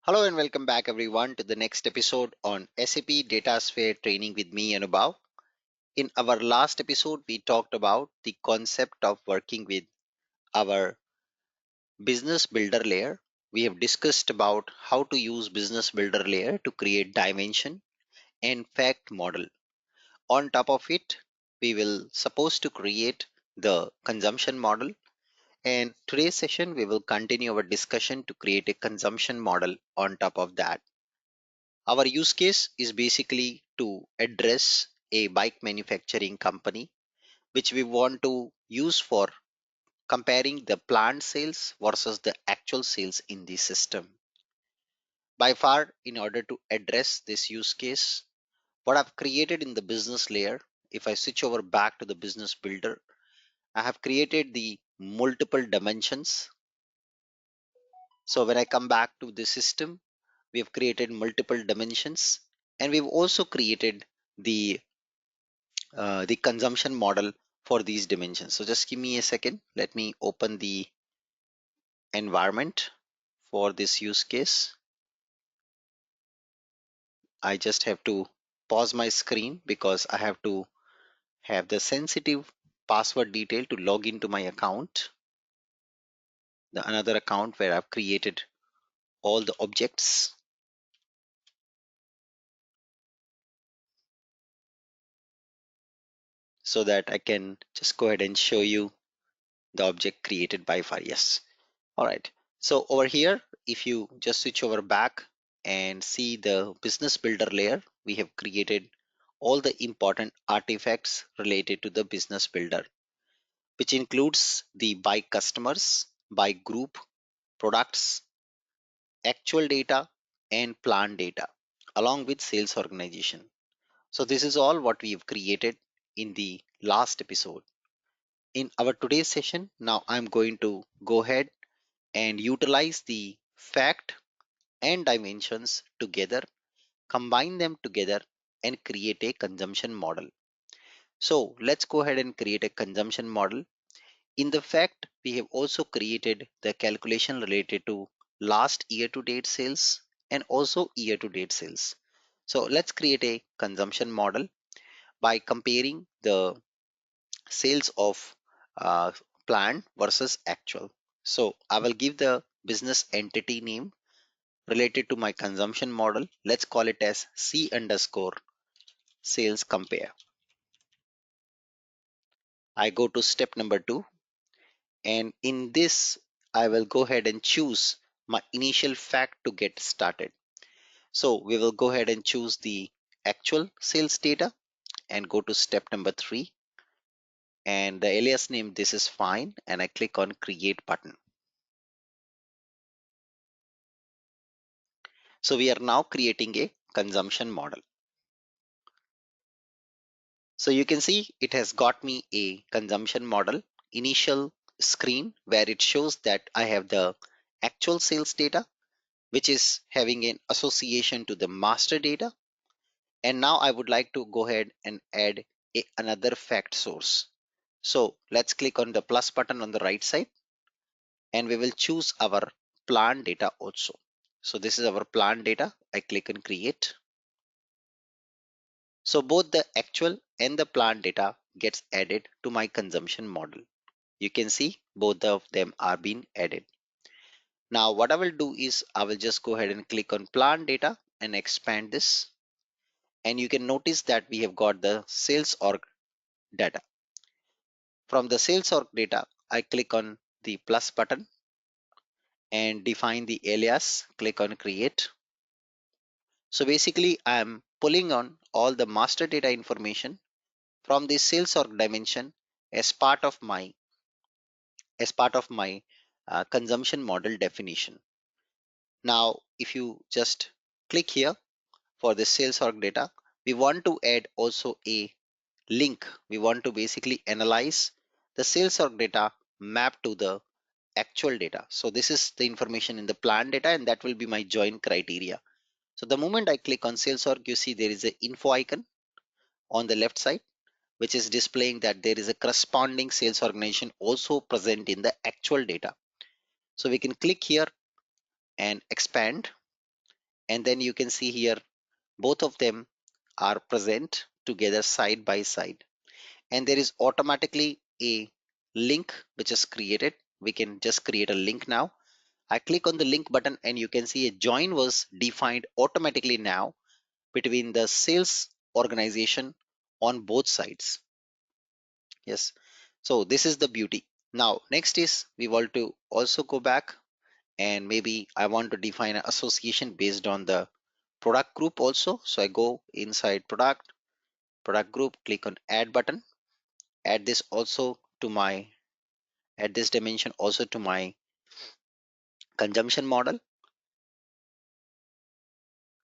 Hello and welcome back everyone to the next episode on SAP Datasphere training with me Anubhav. In our last episode, we talked about the concept of working with our business builder layer. We have discussed about how to use business builder layer to create dimension and fact model. On top of it, we will suppose to create the consumption model. And today's session, we will continue our discussion to create a consumption model on top of that. Our use case is basically to address a bike manufacturing company, which we want to use for comparing the planned sales versus the actual sales in the system. By far, in order to address this use case, what I've created in the business layer, if I switch over back to the business builder, I have created the multiple dimensions. So when I come back to the system, we have created multiple dimensions and we've also created the consumption model for these dimensions. So just give me a second. Let me open the environment for this use case. I just have to pause my screen because I have to have the sensitive password detail to log into my account, the another account where I've created all the objects so that I can just go ahead and show you the object created by far. Yes. All right. So over here, if you just switch over back and see the business builder layer, we have created all the important artifacts related to the business builder, which includes the by customers, by group, products, actual data, and plan data, along with sales organization. So this is all what we have created in the last episode. In our today's session, now I'm going to go ahead and utilize the fact and dimensions together, combine them together and create a consumption model. So let's go ahead and create a consumption model. In the fact, we have also created the calculation related to last year to date sales and also year to date sales. So let's create a consumption model by comparing the sales of planned versus actual. So I will give the business entity name related to my consumption model. Let's call it as C underscore sales compare. I go to step number 2, and in this I will go ahead and choose my initial fact to get started. So we will go ahead and choose the actual sales data and go to step number 3, and the alias name, this is fine, and I click on create button. So we are now creating a consumption model. So you can see it has got me a consumption model initial screen where it shows that I have the actual sales data, which is having an association to the master data. And now I would like to go ahead and add another fact source. So let's click on the plus button on the right side and we will choose our plan data also. So this is our plan data. I click on create. So both the actual and the plan data gets added to my consumption model. You can see both of them are being added. Now what I will do is I will just go ahead and click on plan data and expand this. And you can notice that we have got the sales org data. From the sales org data, I click on the plus button and define the alias, click on create. So basically I'm pulling on all the master data information from the sales org dimension as part of my consumption model definition. Now, if you just click here for the sales org data, we want to add also a link. We want to basically analyze the sales org data mapped to the actual data. So this is the information in the plan data and that will be my join criteria. So the moment I click on sales org, you see there is an info icon on the left side, which is displaying that there is a corresponding sales organization also present in the actual data. So we can click here and expand. and then you can see here both of them are present together side by side, and there is automatically a link which is created. We can just create a link now. I click on the link button and you can see a join was defined automatically now between the sales organization on both sides. Yes, so this is the beauty. Now next is we want to also go back, and maybe I want to define an association based on the product group also. So I go inside product group, click on add button, add this also to my, add this dimension also to my consumption model,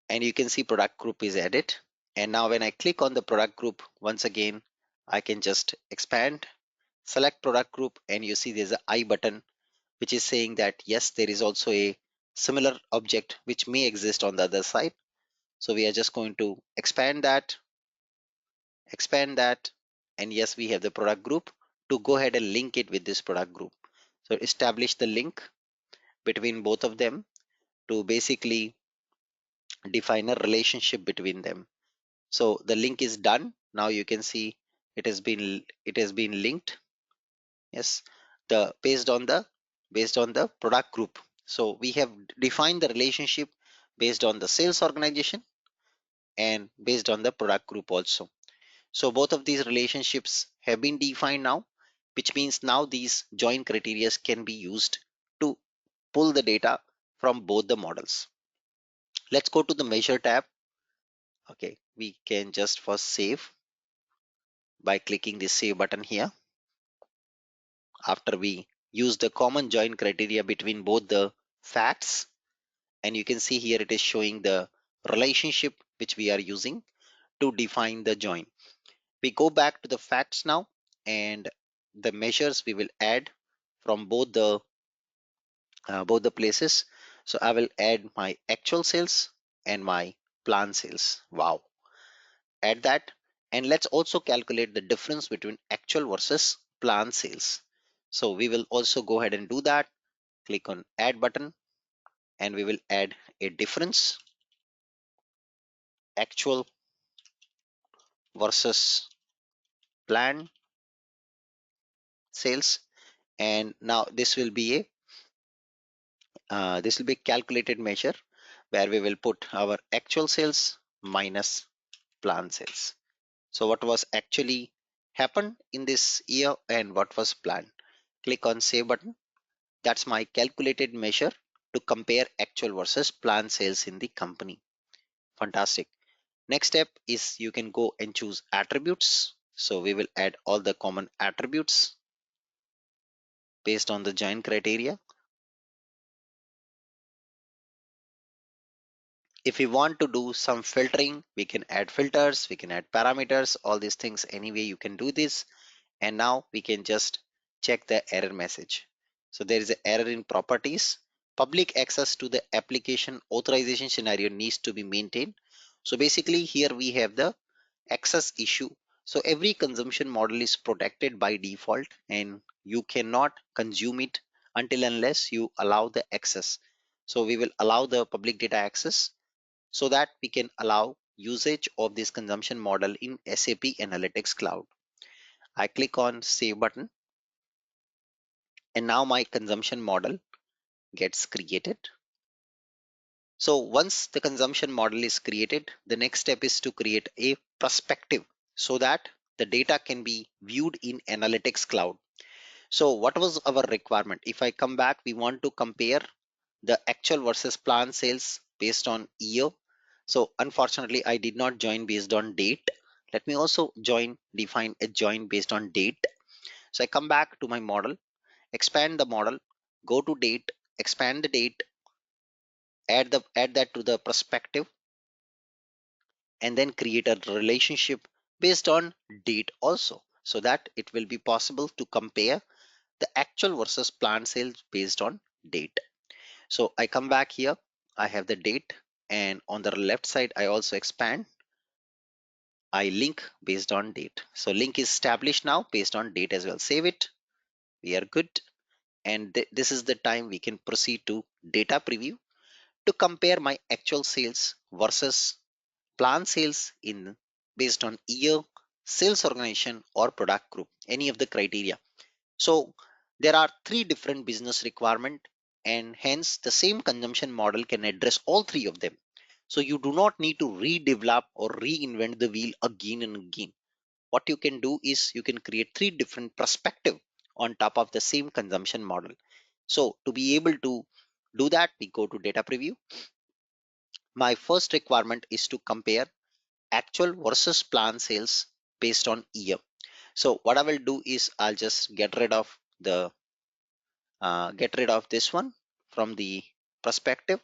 and you can see product group is added. And now when I click on the product group once again, I can just expand, select product group, and you see there's a I button which is saying that yes, there is also a similar object which may exist on the other side. So we are just going to expand that, and yes, we have the product group to go ahead and link it with this product group. So establish the link between both of them to basically define a relationship between them. So the link is done. Now you can see it has been linked. Yes, the based on the product group. So we have defined the relationship based on the sales organization and based on the product group also. So both of these relationships have been defined now, which means now these join criteria can be used to pull the data from both the models. Let's go to the measure tab. Okay, we can just first save by clicking the save button here. After we use the common join criteria between both the facts, and you can see here it is showing the relationship which we are using to define the join. We go back to the facts now, and the measures we will add from both the places. So I will add my actual sales and my plan sales. Wow, add that, and let's also calculate the difference between actual versus plan sales. So we will also go ahead and do that. Click on add button, and we will add a difference, actual versus plan sales. And now this will be calculated measure where we will put our actual sales minus plan sales. So what was actually happened in this year and what was planned. Click on save button. That's my calculated measure to compare actual versus planned sales in the company. Fantastic. Next step is you can go and choose attributes. So we will add all the common attributes based on the join criteria. If we want to do some filtering, we can add filters, we can add parameters, all these things. Anyway, you can do this. And now we can just check the error message. So there is an error in properties. Public access to the application authorization scenario needs to be maintained. So basically here we have the access issue. So every consumption model is protected by default, and you cannot consume it until unless you allow the access. So we will allow the public data access so that we can allow usage of this consumption model in SAP Analytics Cloud. I click on save button, and now my consumption model gets created. So once the consumption model is created, the next step is to create a perspective so that the data can be viewed in Analytics Cloud. So what was our requirement? If I come back, we want to compare the actual versus plan sales based on year. So unfortunately, I did not join based on date. Let me also define a join based on date. So I come back to my model, expand the model, go to date, expand the date, add that to the perspective, and then create a relationship based on date also, so that it will be possible to compare the actual versus planned sales based on date. So I come back here, I have the date, and on the left side I also expand, I link based on date. So link is established now based on date as well. Save it, we are good. And this is the time we can proceed to data preview. to compare my actual sales versus plan sales in based on year, sales organization or product group, any of the criteria. So there are three different business requirement, and hence the same consumption model can address all three of them. So you do not need to redevelop or reinvent the wheel again and again. What you can do is you can create three different perspective on top of the same consumption model. So to be able to do that, we go to data preview. My first requirement is to compare actual versus plan sales based on year. So what I will do is I'll just get rid of this one from the perspective,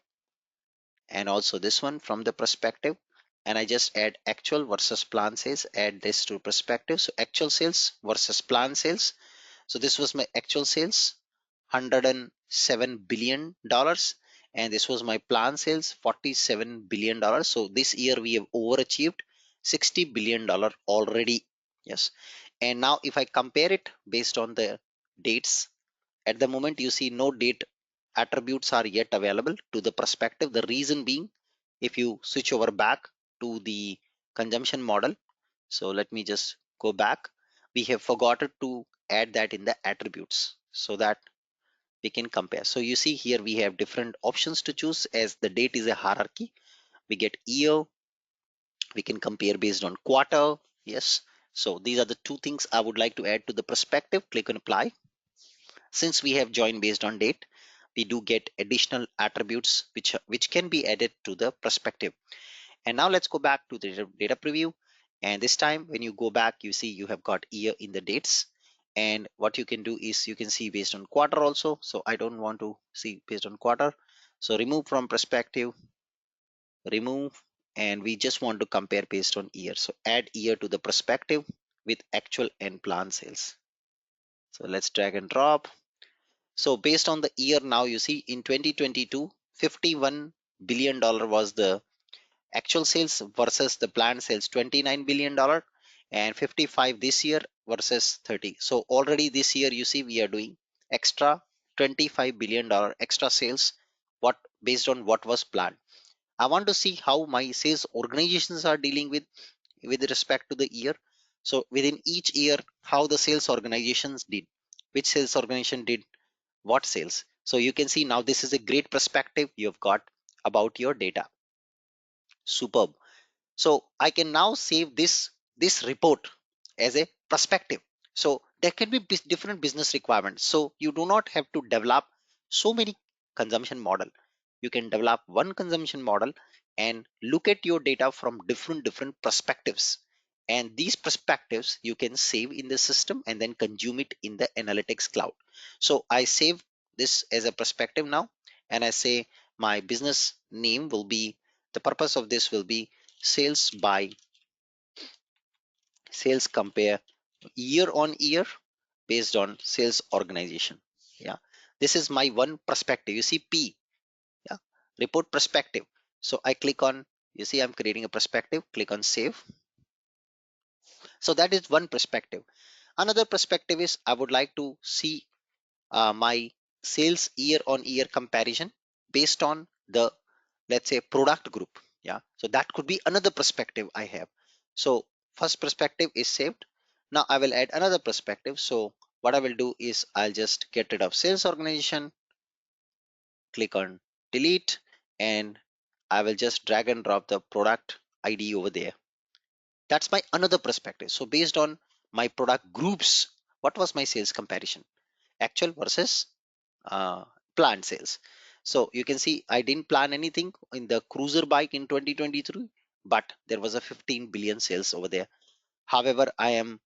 and also this one from the perspective, and I just add actual versus plan sales, add this to perspective. So actual sales versus plan sales. So this was my actual sales, $107 billion, and this was my plan sales, $47 billion. So this year we have overachieved $60 billion already. Yes. And now if I compare it based on the dates, at the moment you see no date attributes are yet available to the perspective. The reason being, if you switch over back to the consumption model, so let me just go back, we have forgotten to add that in the attributes so that we can compare. So you see here we have different options to choose. As the date is a hierarchy, we get year, we can compare based on quarter. Yes. So these are the two things I would like to add to the perspective. Click on apply. Since we have joined based on date, we do get additional attributes which can be added to the perspective. And now let's go back to the data preview. And this time when you go back, you see you have got year in the dates. And what you can do is you can see based on quarter also. So I don't want to see based on quarter. So remove from perspective, remove, and we just want to compare based on year. So add year to the perspective with actual and plan sales. So let's drag and drop. So based on the year now, you see in 2022, $51 billion was the actual sales versus the planned sales, $29 billion, and 55 this year versus 30. So already this year you see we are doing extra $25 billion extra sales, what based on what was planned. I want to see how my sales organizations are dealing with respect to the year. So within each year, how the sales organizations did, which sales organization did what sales. So you can see now this is a great perspective you've got about your data. Superb. So I can now save this report as a perspective. So there can be different business requirements. So you do not have to develop so many consumption model. You can develop one consumption model and look at your data from different perspectives. And these perspectives you can save in the system and then consume it in the analytics cloud. So I save this as a perspective now, and I say my business name will be, the purpose of this will be sales by sales compare year on year based on sales organization. Yeah, this is my one perspective. You see P, yeah, report perspective. So I click on, you see I'm creating a perspective, click on save. So that is one perspective. Another perspective is I would like to see my sales year on year comparison based on the, let's say, product group. Yeah, so that could be another perspective I have. So first perspective is saved. Now I will add another perspective. So what I will do is I'll just get rid of sales organization, click on delete, and I will just drag and drop the product ID over there. That's my another perspective. So based on my product groups, what was my sales comparison, actual versus uh, planned sales. So you can see I didn't plan anything in the cruiser bike in 2023, but there was a 15 billion sales over there. However, I'm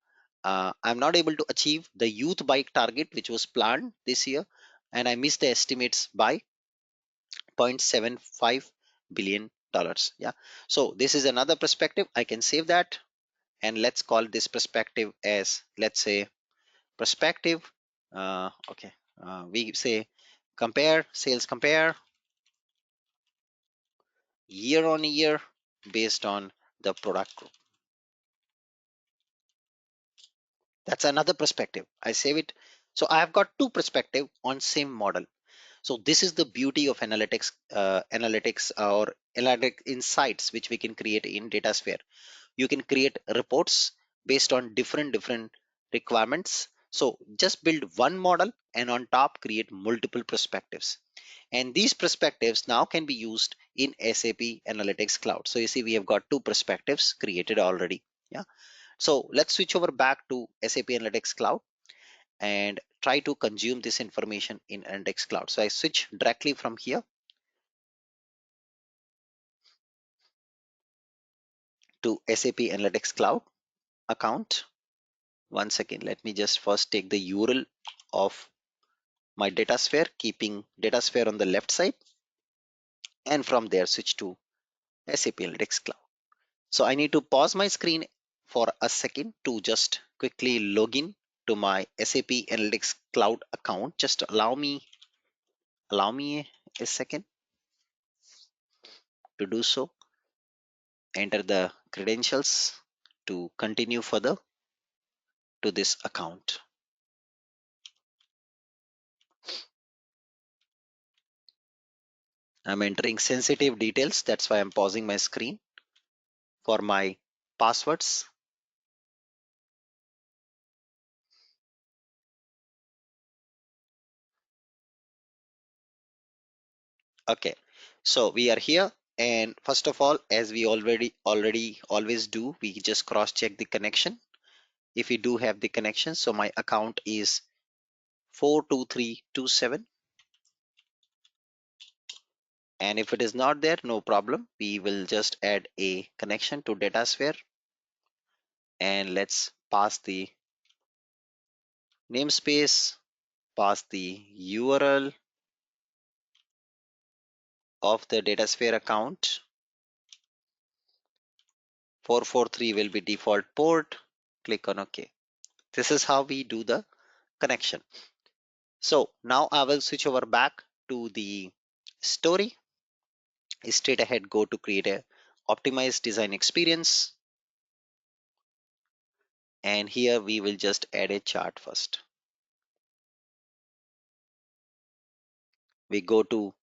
not able to achieve the youth bike target which was planned this year, and I missed the estimates by 0.75 billion dollars. Yeah. So this is another perspective. I can save that, and let's call this perspective as, let's say, perspective. Okay. We say compare sales compare year on year based on the product group. That's another perspective. I save it. So I have got two perspective on same model. So this is the beauty of analytics or analytic insights which we can create in datasphere. You can create reports based on different requirements. So just build one model and on top create multiple perspectives, and these perspectives now can be used in SAP Analytics Cloud. So you see we have got two perspectives created already. Yeah. So let's switch over back to SAP Analytics Cloud and try to consume this information in Analytics Cloud. So I switch directly from here to SAP Analytics Cloud account. One second, let me just first take the URL of my datasphere, keeping datasphere on the left side, and from there switch to SAP Analytics Cloud. So I need to pause my screen for a second to just quickly log in to my SAP Analytics Cloud account. Just allow me a second to do so. Enter the credentials to continue further to this account. I'm entering sensitive details. That's why I'm pausing my screen for my passwords. Okay, so we are here, and first of all, as we already always do, we just cross check the connection. If we do have the connection, so my account is 42327, and if it is not there, no problem, we will just add a connection to datasphere, and let's pass the namespace, pass the URL of the datasphere account. 443 will be default port. Click on OK. This is how we do the connection. So now I will switch over back to the story. Straight ahead, go to create a optimized design experience. And here we will just add a chart first. We go to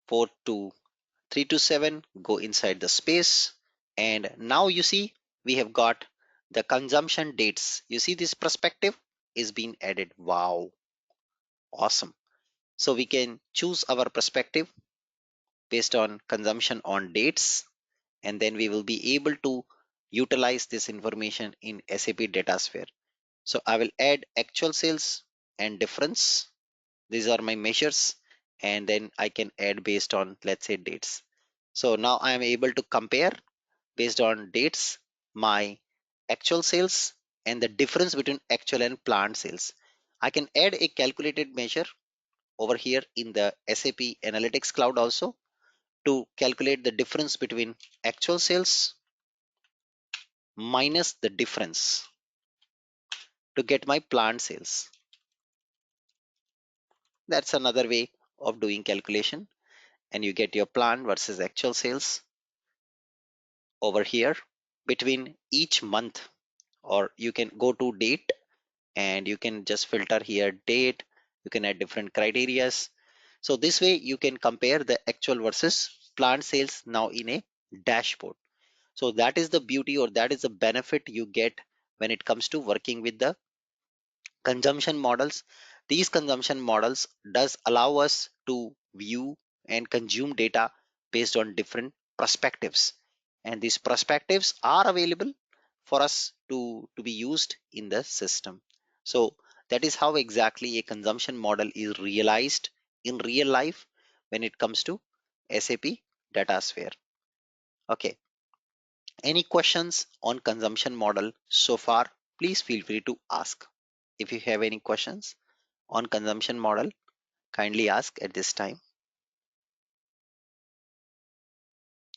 4 to 3 to 7, go inside the space. And now you see we have got the consumption dates. You see this perspective is being added. Wow, awesome. So we can choose our perspective based on consumption on dates, and then we will be able to utilize this information in SAP Datasphere. So I will add actual sales and difference. These are my measures, and then I can add based on, let's say, dates. So now I am able to compare based on dates my actual sales and the difference between actual and planned sales. I can add a calculated measure over here in the SAP Analytics Cloud also to calculate the difference between actual sales minus the difference to get my planned sales. That's another way of doing calculation, and you get your planned versus actual sales over here between each month, or you can go to date and you can just filter here date. You can add different criterias. So this way you can compare the actual versus planned sales now in a dashboard. So that is the beauty, or that is the benefit you get when it comes to working with the consumption models. These consumption models does allow us to view and consume data based on different perspectives, and these perspectives are available for us to be used in the system. So that is how exactly a consumption model is realized in real life when it comes to SAP Datasphere. Okay, any questions on consumption model so far? Please feel free to ask. If you have any questions on consumption model, kindly ask at this time.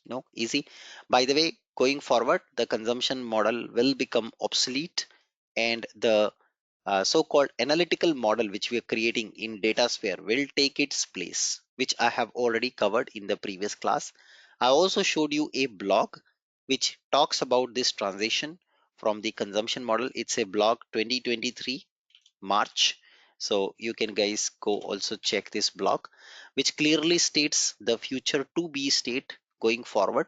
No, easy. By the way, going forward, the consumption model will become obsolete, and the so-called analytical model which we are creating in DataSphere will take its place, which I have already covered in the previous class. I also showed you a blog which talks about this transition from the consumption model. It's a blog 2023 March. So you can guys go also check this blog, which clearly states the future to be state going forward,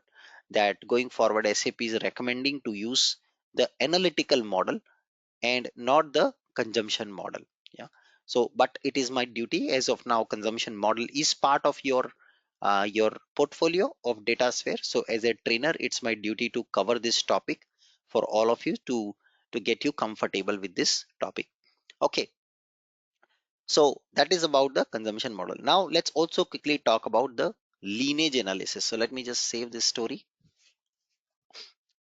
that going forward SAP is recommending to use the analytical model and not the consumption model. Yeah. So but it is my duty as of now, consumption model is part of your portfolio of data sphere. So as a trainer, it's my duty to cover this topic for all of you to get you comfortable with this topic. Okay, so that is about the consumption model. Now let's also quickly talk about the lineage analysis. So let me just save this story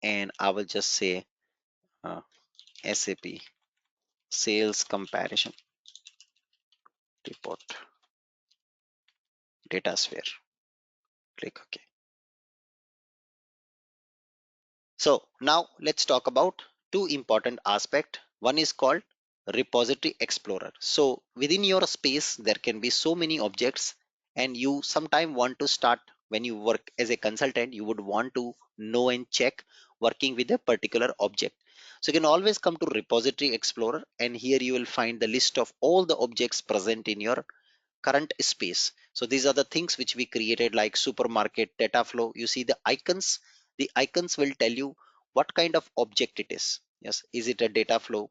and I will just say uh, SAP sales comparison report data sphere. Click OK. So now let's talk about two important aspects. One is called repository explorer. So within your space, there can be so many objects and you sometime want to start when you work as a consultant, you would want to know and check working with a particular object. So you can always come to repository explorer and here you will find the list of all the objects present in your current space. So these are the things which we created like supermarket data flow. You see the icons will tell you what kind of object it is. Yes, is it a data flow?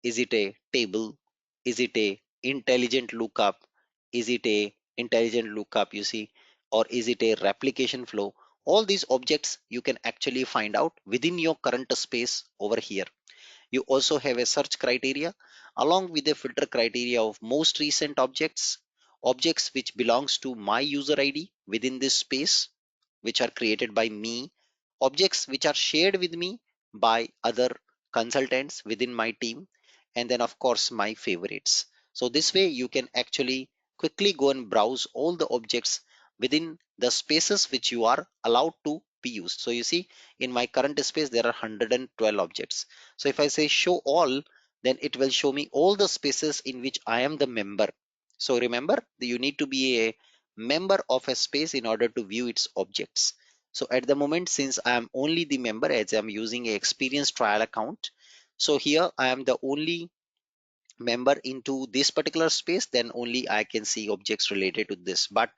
Is it a table? Is it a intelligent lookup? Is it a intelligent lookup, you see, or is it a replication flow? All these objects you can actually find out within your current space over here. You also have a search criteria along with a filter criteria of most recent objects, objects which belongs to my user ID within this space, which are created by me, objects which are shared with me by other consultants within my team, and then of course my favorites. So this way you can actually quickly go and browse all the objects within the spaces which you are allowed to be used. So you see in my current space there are 112 objects. So if I say show all, then it will show me all the spaces in which I am the member. So remember that you need to be a member of a space in order to view its objects. So at the moment, since I am only the member as I'm using a experience trial account, so here I am the only member into this particular space, then only I can see objects related to this. But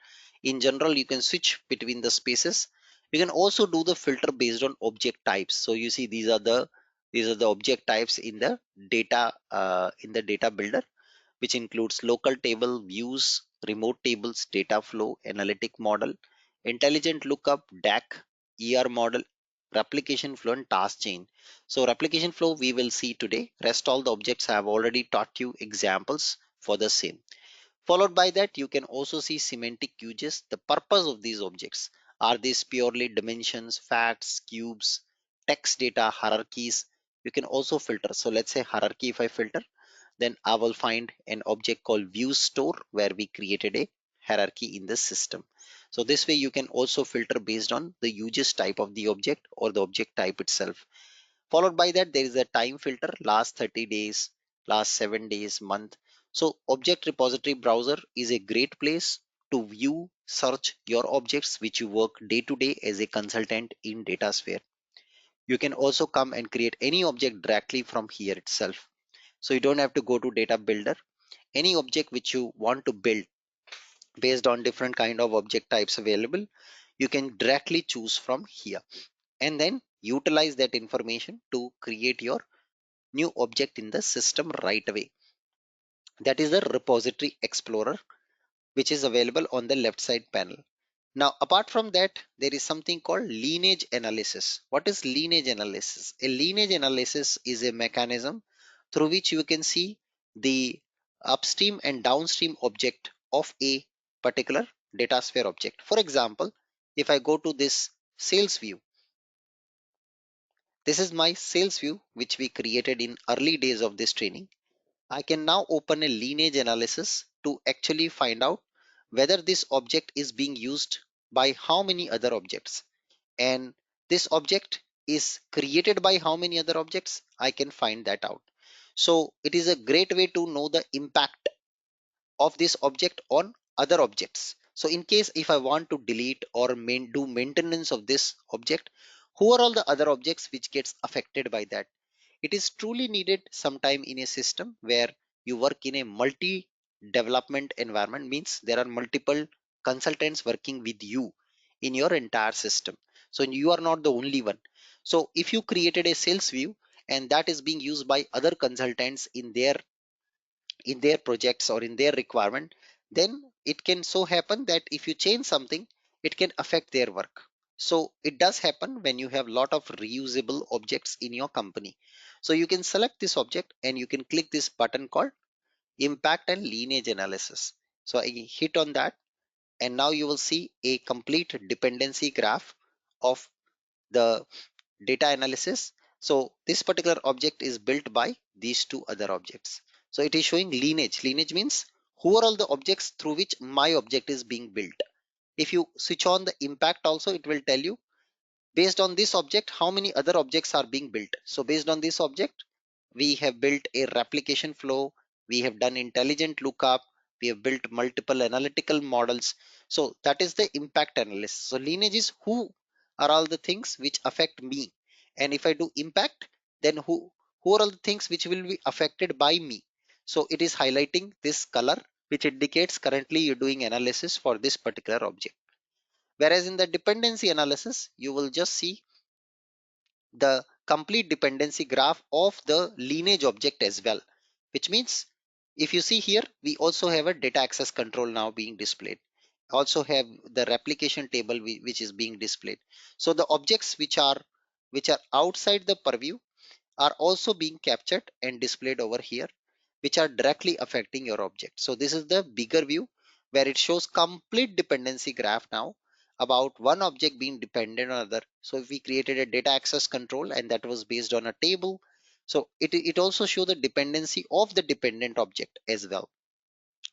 in general, you can switch between the spaces. You can also do the filter based on object types. So you see these are the object types in the data builder, which includes local table, views, remote tables, data flow, analytic model, intelligent lookup, DAC, ER model, replication flow, and task chain. So replication flow we will see today. Rest all the objects I have already taught you examples for the same. Followed by that, you can also see semantic uses. The purpose of these objects. Are these purely dimensions, facts, cubes, text data, hierarchies? You can also filter. So let's say hierarchy if I filter, then I will find an object called view store where we created a hierarchy in the system. So this way you can also filter based on the uses type of the object or the object type itself. Followed by that, there is a time filter, last 30 days, last 7 days, month. So object repository browser is a great place to view, search your objects which you work day to day as a consultant in DataSphere. You can also come and create any object directly from here itself. So you don't have to go to data builder. Any object which you want to build based on different kind of object types available, you can directly choose from here and then utilize that information to create your new object in the system right away. That is the repository explorer, which is available on the left side panel. Now, apart from that, there is something called lineage analysis. What is lineage analysis? A lineage analysis is a mechanism through which you can see the upstream and downstream object of a particular datasphere object. For example, if I go to this sales view, this is my sales view, which we created in early days of this training. I can now open a lineage analysis to actually find out whether this object is being used by how many other objects, and this object is created by how many other objects. I can find that out. So it is a great way to know the impact of this object on other objects. So in case if I want to delete or do maintenance of this object, who are all the other objects which gets affected by that? It is truly needed sometime in a system where you work in a multi development environment, means there are multiple consultants working with you in your entire system. So you are not the only one. So if you created a sales view and that is being used by other consultants in their projects or in their requirement, then it can so happen that if you change something, it can affect their work. So it does happen when you have lot of reusable objects in your company. So you can select this object and you can click this button called impact and lineage analysis. So I hit on that, and now you will see a complete dependency graph of the data analysis. So this particular object is built by these two other objects. So it is showing lineage. Lineage means who are all the objects through which my object is being built. If you switch on the impact also, it will tell you based on this object how many other objects are being built. So based on this object, we have built a replication flow, we have done intelligent lookup, we have built multiple analytical models. So that is the impact analysis. So lineage is who are all the things which affect me, and if I do impact, then who are all the things which will be affected by me. So it is highlighting this color which indicates currently you're doing analysis for this particular object. Whereas in the dependency analysis, you will just see the complete dependency graph of the lineage object as well, which means if you see here, we also have a data access control now being displayed. Also have the replication table which is being displayed. So the objects which are outside the purview are also being captured and displayed over here, which are directly affecting your object. So this is the bigger view where it shows complete dependency graph now about one object being dependent on another. So if we created a data access control and that was based on a table, so it also show the dependency of the dependent object as well.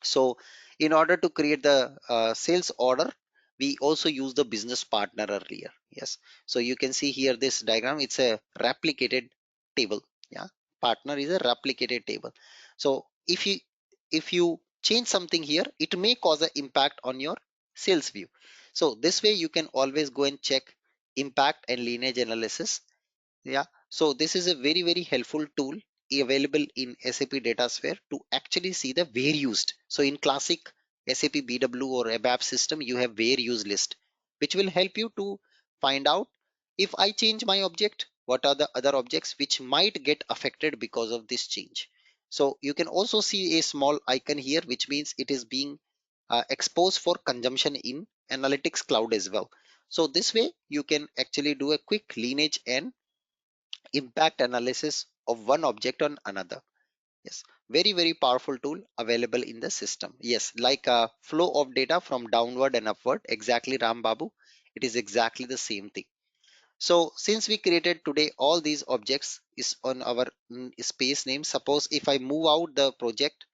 So in order to create the sales order, we also use the business partner earlier. Yes. So you can see here this diagram, it's a replicated table. Yeah. Partner is a replicated table. So if you change something here, it may cause an impact on your sales view. So this way you can always go and check impact and lineage analysis. Yeah, so this is a very helpful tool available in SAP DataSphere to actually see the where used. So in classic SAP BW or ABAP system, you have where use list, which will help you to find out if I change my object, what are the other objects which might get affected because of this change. So you can also see a small icon here, which means it is being exposed for consumption in Analytics Cloud as well. So this way you can actually do a quick lineage and impact analysis of one object on another. Yes, very powerful tool available in the system. Yes, like a flow of data from downward and upward, exactly, Ram Babu, it is exactly the same thing. So since we created today all these objects is on our space name, suppose if I move out the project,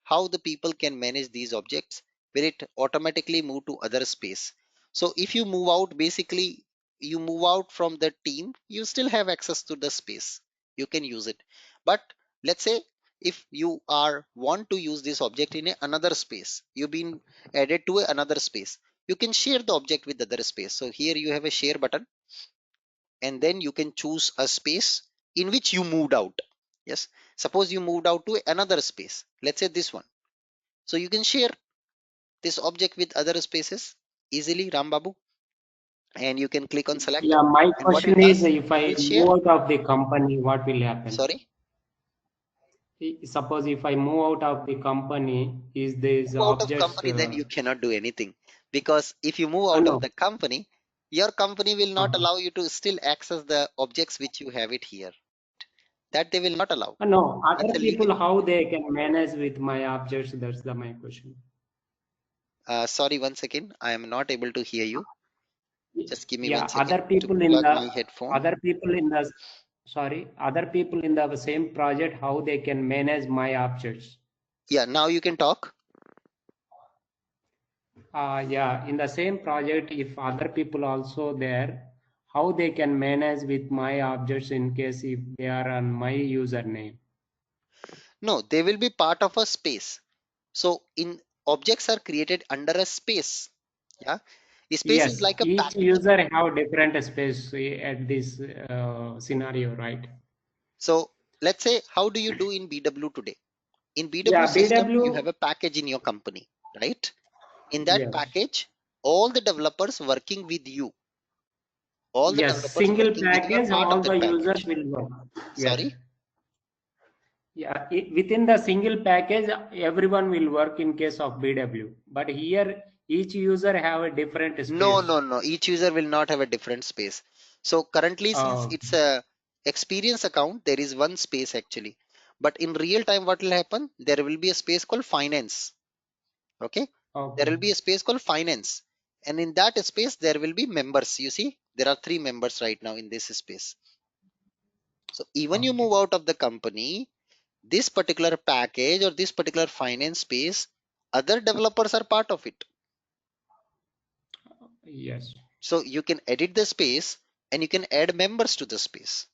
how the people can manage these objects, will it automatically move to other space. So if you move out, basically you move out from the team, you still have access to the space, you can use it. But let's say if you are want to use this object in another space, you've been added to another space, you can share the object with other space. So here you have a share button, and then you can choose a space in which you moved out. Yes, suppose you moved out to another space, let's say this one. So you can share this object with other spaces easily, Rambabu, and you can click on select. Yeah, my And what question it is, does, if it I will share. move out of the company, what will happen? Sorry, Suppose if I move out of the company, is these move out of objects? company, then you cannot do anything, because if you move out of No. the company, your company will not Uh-huh. allow you to still access the objects which you have it here. That they will not allow. No, That's other a legal. people, how they can manage with my objects? That's my question. Sorry, one second. I am not able to hear you. Just give me Yeah, one second to plug my headphone. other people in the sorry, other people in the same project, how they can manage my objects? Yeah, now you can talk. Yeah, in the same project, if other people also there, how they can manage with my objects in case if they are on my username? No, they will be part of a space. So in objects are created under a space. Yeah. A space is Yes, like a each package. user have different space at this scenario, right? So let's say, how do you do in BW today? In BW Yeah, system, you have BW. a package in your company, right? In that Yes. package, all the developers working with you, all the Yes. developers Single working with you are package, part of all the that users package. will work. Yes. Sorry? Yeah. Within the single package, everyone will work in case of BW. But here, each user have a different No, space. no, no. Each user will not have a different space. So currently, since Oh, it's a experience account, there is one space actually. But in real time, what will happen? There will be a space called finance. Okay. There will okay. be a space called finance. And in that space, there will be members. You see, there are three members right now in this space. So even you Okay. move out of the company, this particular package or this particular finance space, other developers are part of it. Yes. So you can edit the space and you can add members to the space.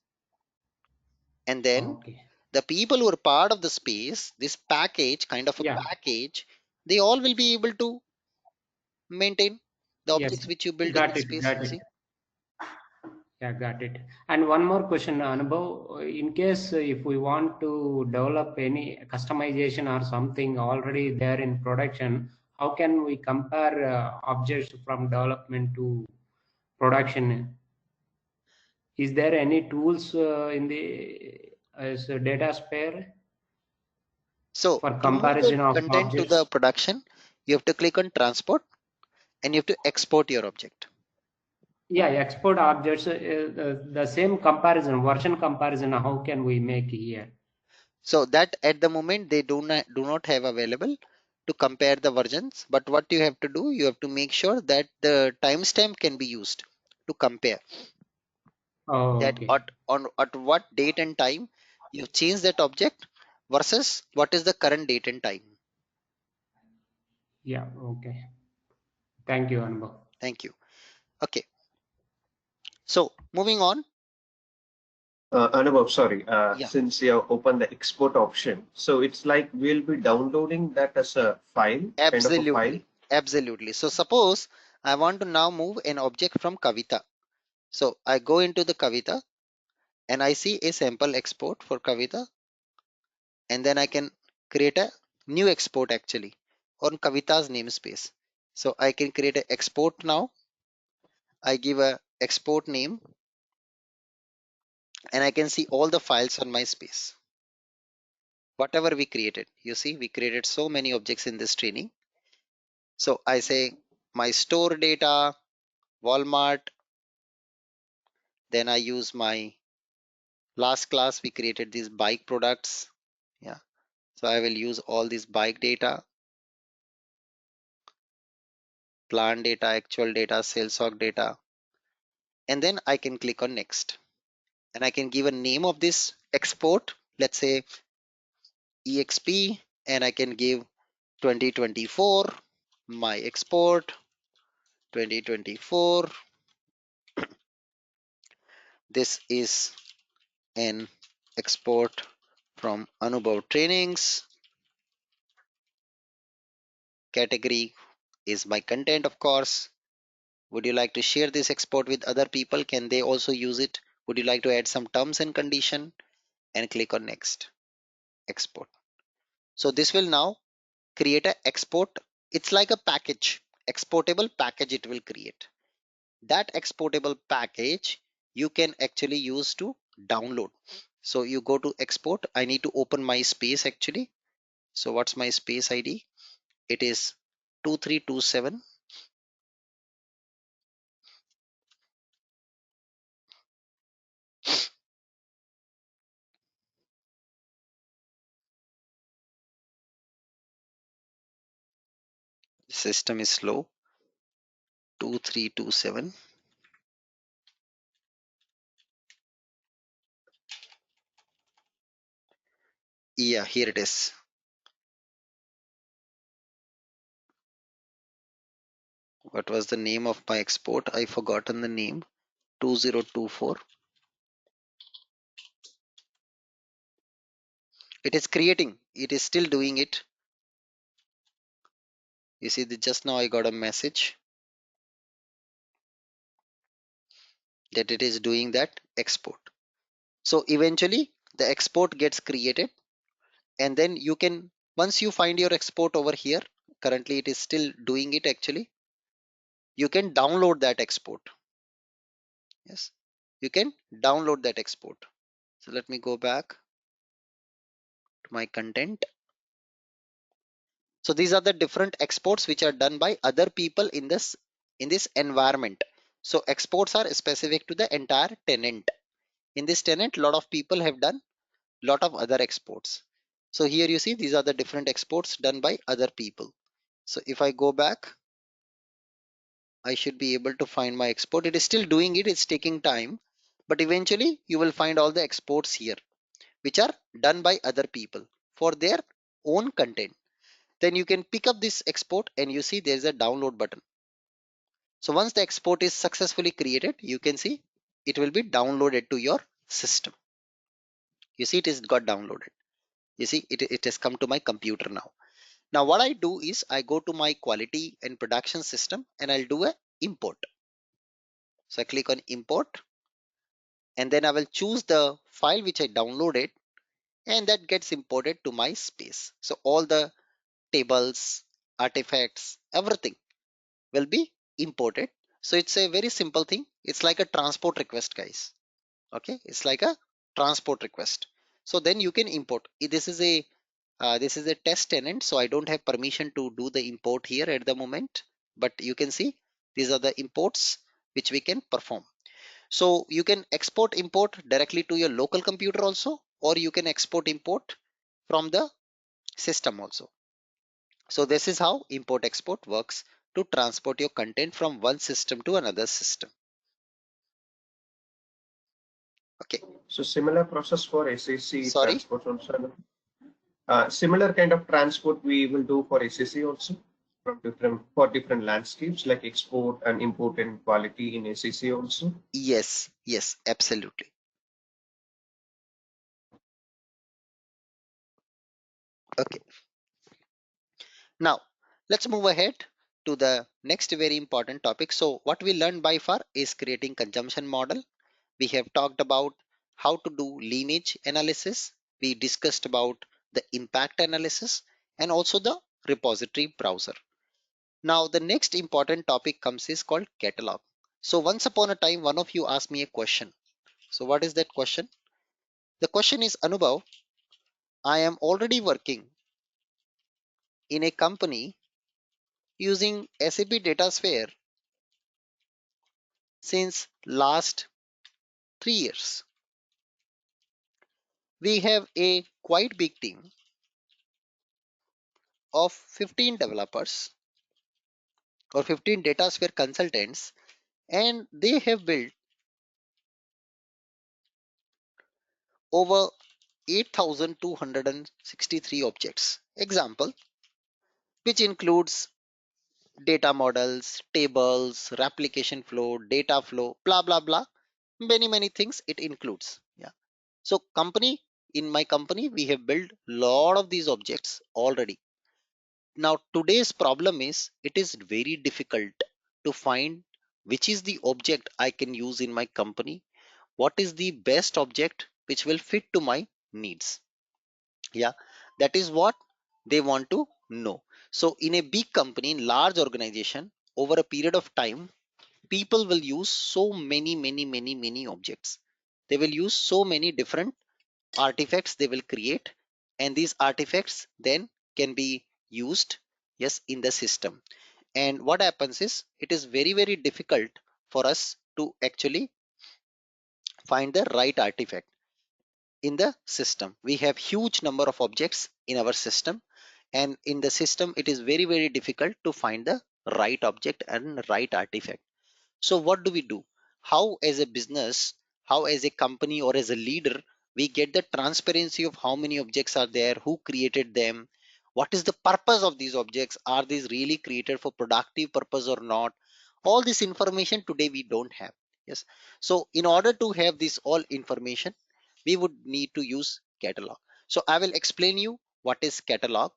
And then Okay. the people who are part of the space, this package, kind of a Yeah. package, they all will be able to maintain the Yes. objects which you built in the Got it. space. Got You it. see? Yeah, got it. And one more question, Anubhav. In case if we want to develop any customization or something already there in production, how can we compare objects from development to production? Is there any tools in the as a data spare So for to move the comparison of content to the objects? production, you have to click on transport and you have to export your object. Yeah, export objects, the same comparison, version comparison, how can we make here? So that at the moment they do not have available to compare the versions. But what you have to do, you have to make sure that the timestamp can be used to compare Oh, that okay. at what date and time you've changed that object versus what is the current date and time. Yeah, okay. Thank you, Anubhav. Thank you. Okay. So moving on. Anubhav, sorry, Yeah, since you have opened the export option, so it's like we'll be downloading that as a file, kind of a file. absolutely. Absolutely. So suppose I want to now move an object from Kavita. So I go into the Kavita and I see a sample export for Kavita, and then I can create a new export actually on Kavita's namespace. So I can create an export now. I give a export name and I can see all the files on my space. Whatever we created, you see, we created so many objects in this training. So I say my store data, Walmart, then I use my last class, we created these bike products. Yeah. So I will use all these bike data, plant data, actual data, sales log data, and then I can click on next. And I can give a name of this export, let's say exp, and I can give 2024 my export 2024. This is an export from Anubhav trainings. Category is my content, of course. Would you like to share this export with other people? Can they also use it? Would you like to add some terms and condition? And click on next. Export. So this will now create a export. It's like a package, exportable package it will create. That exportable package you can actually use to download. So you go to export. I need to open my space actually. So what's my space ID? It is 2327. System is slow. 2327. Yeah, here it is. What was the name of my export? I forgotten the name. 2024. It is creating. It is still doing it. You see, just now I got a message that it is doing that export. So eventually the export gets created And then you can, once you find your export over here, currently it is still doing it actually, you can download that export. Yes, you can download that export. So let me go back to my content. So these are the different exports which are done by other people in this environment. So exports are specific to the entire tenant. In this tenant, a lot of people have done lot of other exports. So here you see these are the different exports done by other people. So if I go back, I should be able to find my export. It is still doing it, it's taking time, but eventually you will find all the exports here which are done by other people for their own content. Then you can pick up this export and you see there's a download button. So once the export is successfully created, you can see it will be downloaded to your system. You see it is got downloaded. You see it has come to my computer now. Now what I do is I go to my quality and production system and I'll do a import. So I click on import and then I will choose the file which I downloaded and that gets imported to my space. So all the tables, artifacts, everything will be imported. So it's a very simple thing. It's like a transport request, guys. Okay, it's like a transport request. So then you can import. This is a test tenant, so I don't have permission to do the import here at the moment. But you can see these are the imports which we can perform. So you can export import directly to your local computer also, or you can export import from the system also. So this is how import export works to transport your content from one system to another system. Okay, So similar process for SAC sorry. transport also. Similar kind of transport we will do for SAC also from different landscapes like export and import and quality in SAC also. Yes, yes, absolutely. Okay, now let's move ahead to the next very important topic. So what we learned by far is creating consumption model. We have talked about how to do lineage analysis. We discussed about the impact analysis and also the repository browser. Now the next important topic comes is called catalog. So once upon a time, one of you asked me a question. So what is that question? The question is, Anubhav, I am already working in a company using SAP DataSphere since last 3 years. We have a quite big team of 15 developers or 15 DataSphere consultants, and they have built over 8,263 objects. Example, which includes data models, tables, replication flow, data flow, blah blah blah. Many things it includes. Yeah. So in my company, we have built lot of these objects already. Now today's problem is it is very difficult to find which is the object I can use in my company. What is the best object which will fit to my needs? Yeah, that is what they want to know. So in a big company, in large organization, over a period of time, people will use so many objects. They will use so many different artifacts they will create, and these artifacts then can be used, yes, in the system. And what happens is it is very difficult for us to actually find the right artifact in the system. We have huge number of objects in our system, and in the system it is very difficult to find the right object and right artifact. So what do we do? How as a business, how as a company or as a leader, we get the transparency of how many objects are there, who created them, what is the purpose of these objects, are these really created for productive purpose or not? All this information today we don't have. Yes. So in order to have this all information, we would need to use catalog. So I will explain you what is catalog,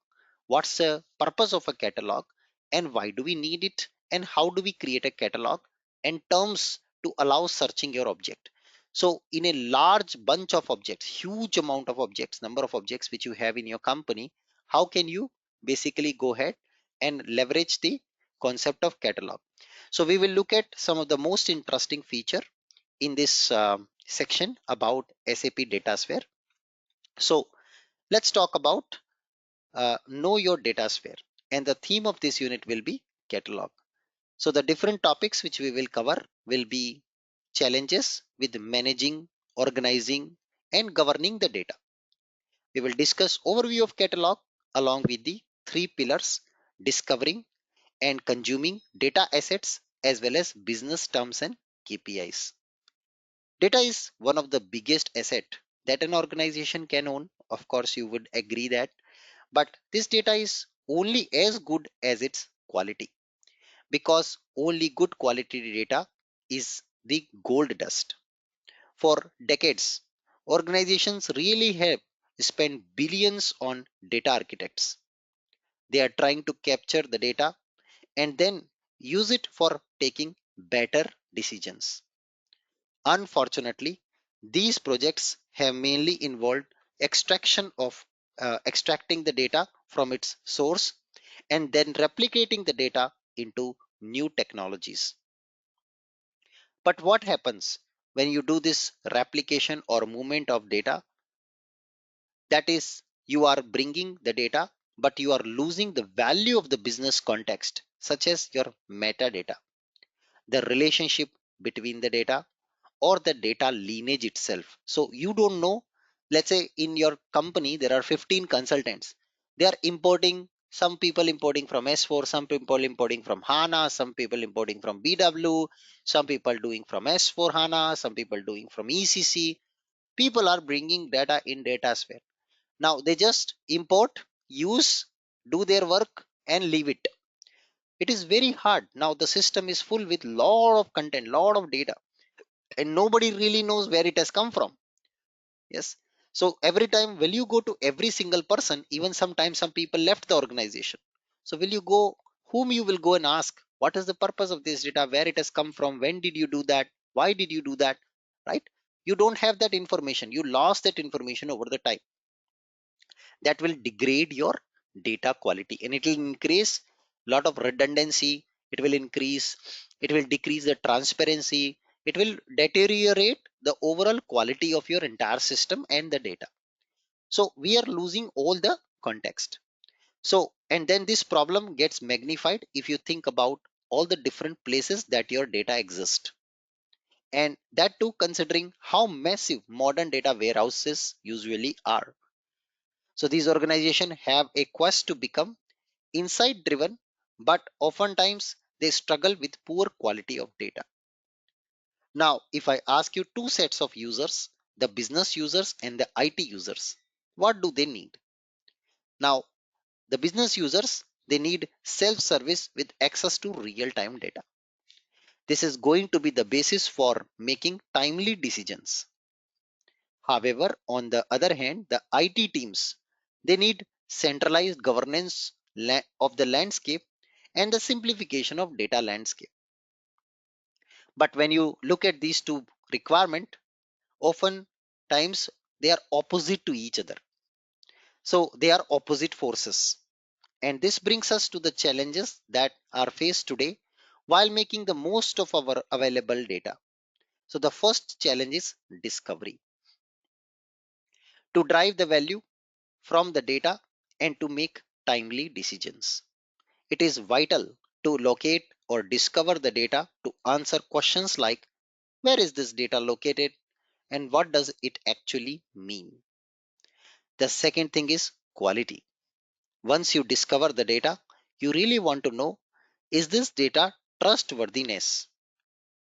what's the purpose of a catalog, and why do we need it, and how do we create a catalog, and terms to allow searching your object. So in a large bunch of objects, huge amount of objects, number of objects which you have in your company, how can you basically go ahead and leverage the concept of catalog? So we will look at some of the most interesting feature in this section about SAP Datasphere. So let's talk about know your Datasphere, and the theme of this unit will be catalog. So the different topics which we will cover will be challenges with managing, organizing, and governing the data. We will discuss overview of catalog along with the three pillars: discovering and consuming data assets as well as business terms and KPIs. Data is one of the biggest asset that an organization can own. Of course, you would agree that, but this data is only as good as its quality, because only good quality data is the gold dust. For decades, organizations really have spent billions on data architects. They are trying to capture the data and then use it for taking better decisions. Unfortunately, these projects have mainly involved extracting the data from its source and then replicating the data into new technologies. But what happens when you do this replication or movement of data? That is, you are bringing the data, but you are losing the value of the business context, such as your metadata, the relationship between the data, or the data lineage itself. So you don't know, let's say in your company, there are 15 consultants. They are importing, some people importing from S4, some people importing from HANA, some people importing from BW, some people doing from S4 HANA, some people doing from ECC. People are bringing data in Datasphere. Now they just import, use, do their work and leave it. It is very hard. Now the system is full with lot of content, lot of data, and nobody really knows where it has come from. Yes. So every time, will you go to every single person? Even sometimes some people left the organization. So will you go, whom you will go and ask, what is the purpose of this data? Where it has come from? When did you do that? Why did you do that? Right? You don't have that information. You lost that information over the time. That will degrade your data quality, and it will increase lot of redundancy. It will decrease the transparency. It will deteriorate the overall quality of your entire system and the data. So we are losing all the context. So, and then this problem gets magnified if you think about all the different places that your data exist, and that too considering how massive modern data warehouses usually are. So these organizations have a quest to become insight driven, but oftentimes they struggle with poor quality of data. Now, if I ask you two sets of users, the business users and the IT users, what do they need? Now, the business users, they need self-service with access to real-time data. This is going to be the basis for making timely decisions. However, on the other hand, the IT teams, they need centralized governance of the landscape and the simplification of data landscape. But when you look at these two requirements, often times they are opposite to each other. So they are opposite forces. And this brings us to the challenges that are faced today while making the most of our available data. So the first challenge is discovery. To drive the value from the data and to make timely decisions, it is vital to locate or discover the data to answer questions like, where is this data located and what does it actually mean? The second thing is quality. Once you discover the data, you really want to know, is this data trustworthiness?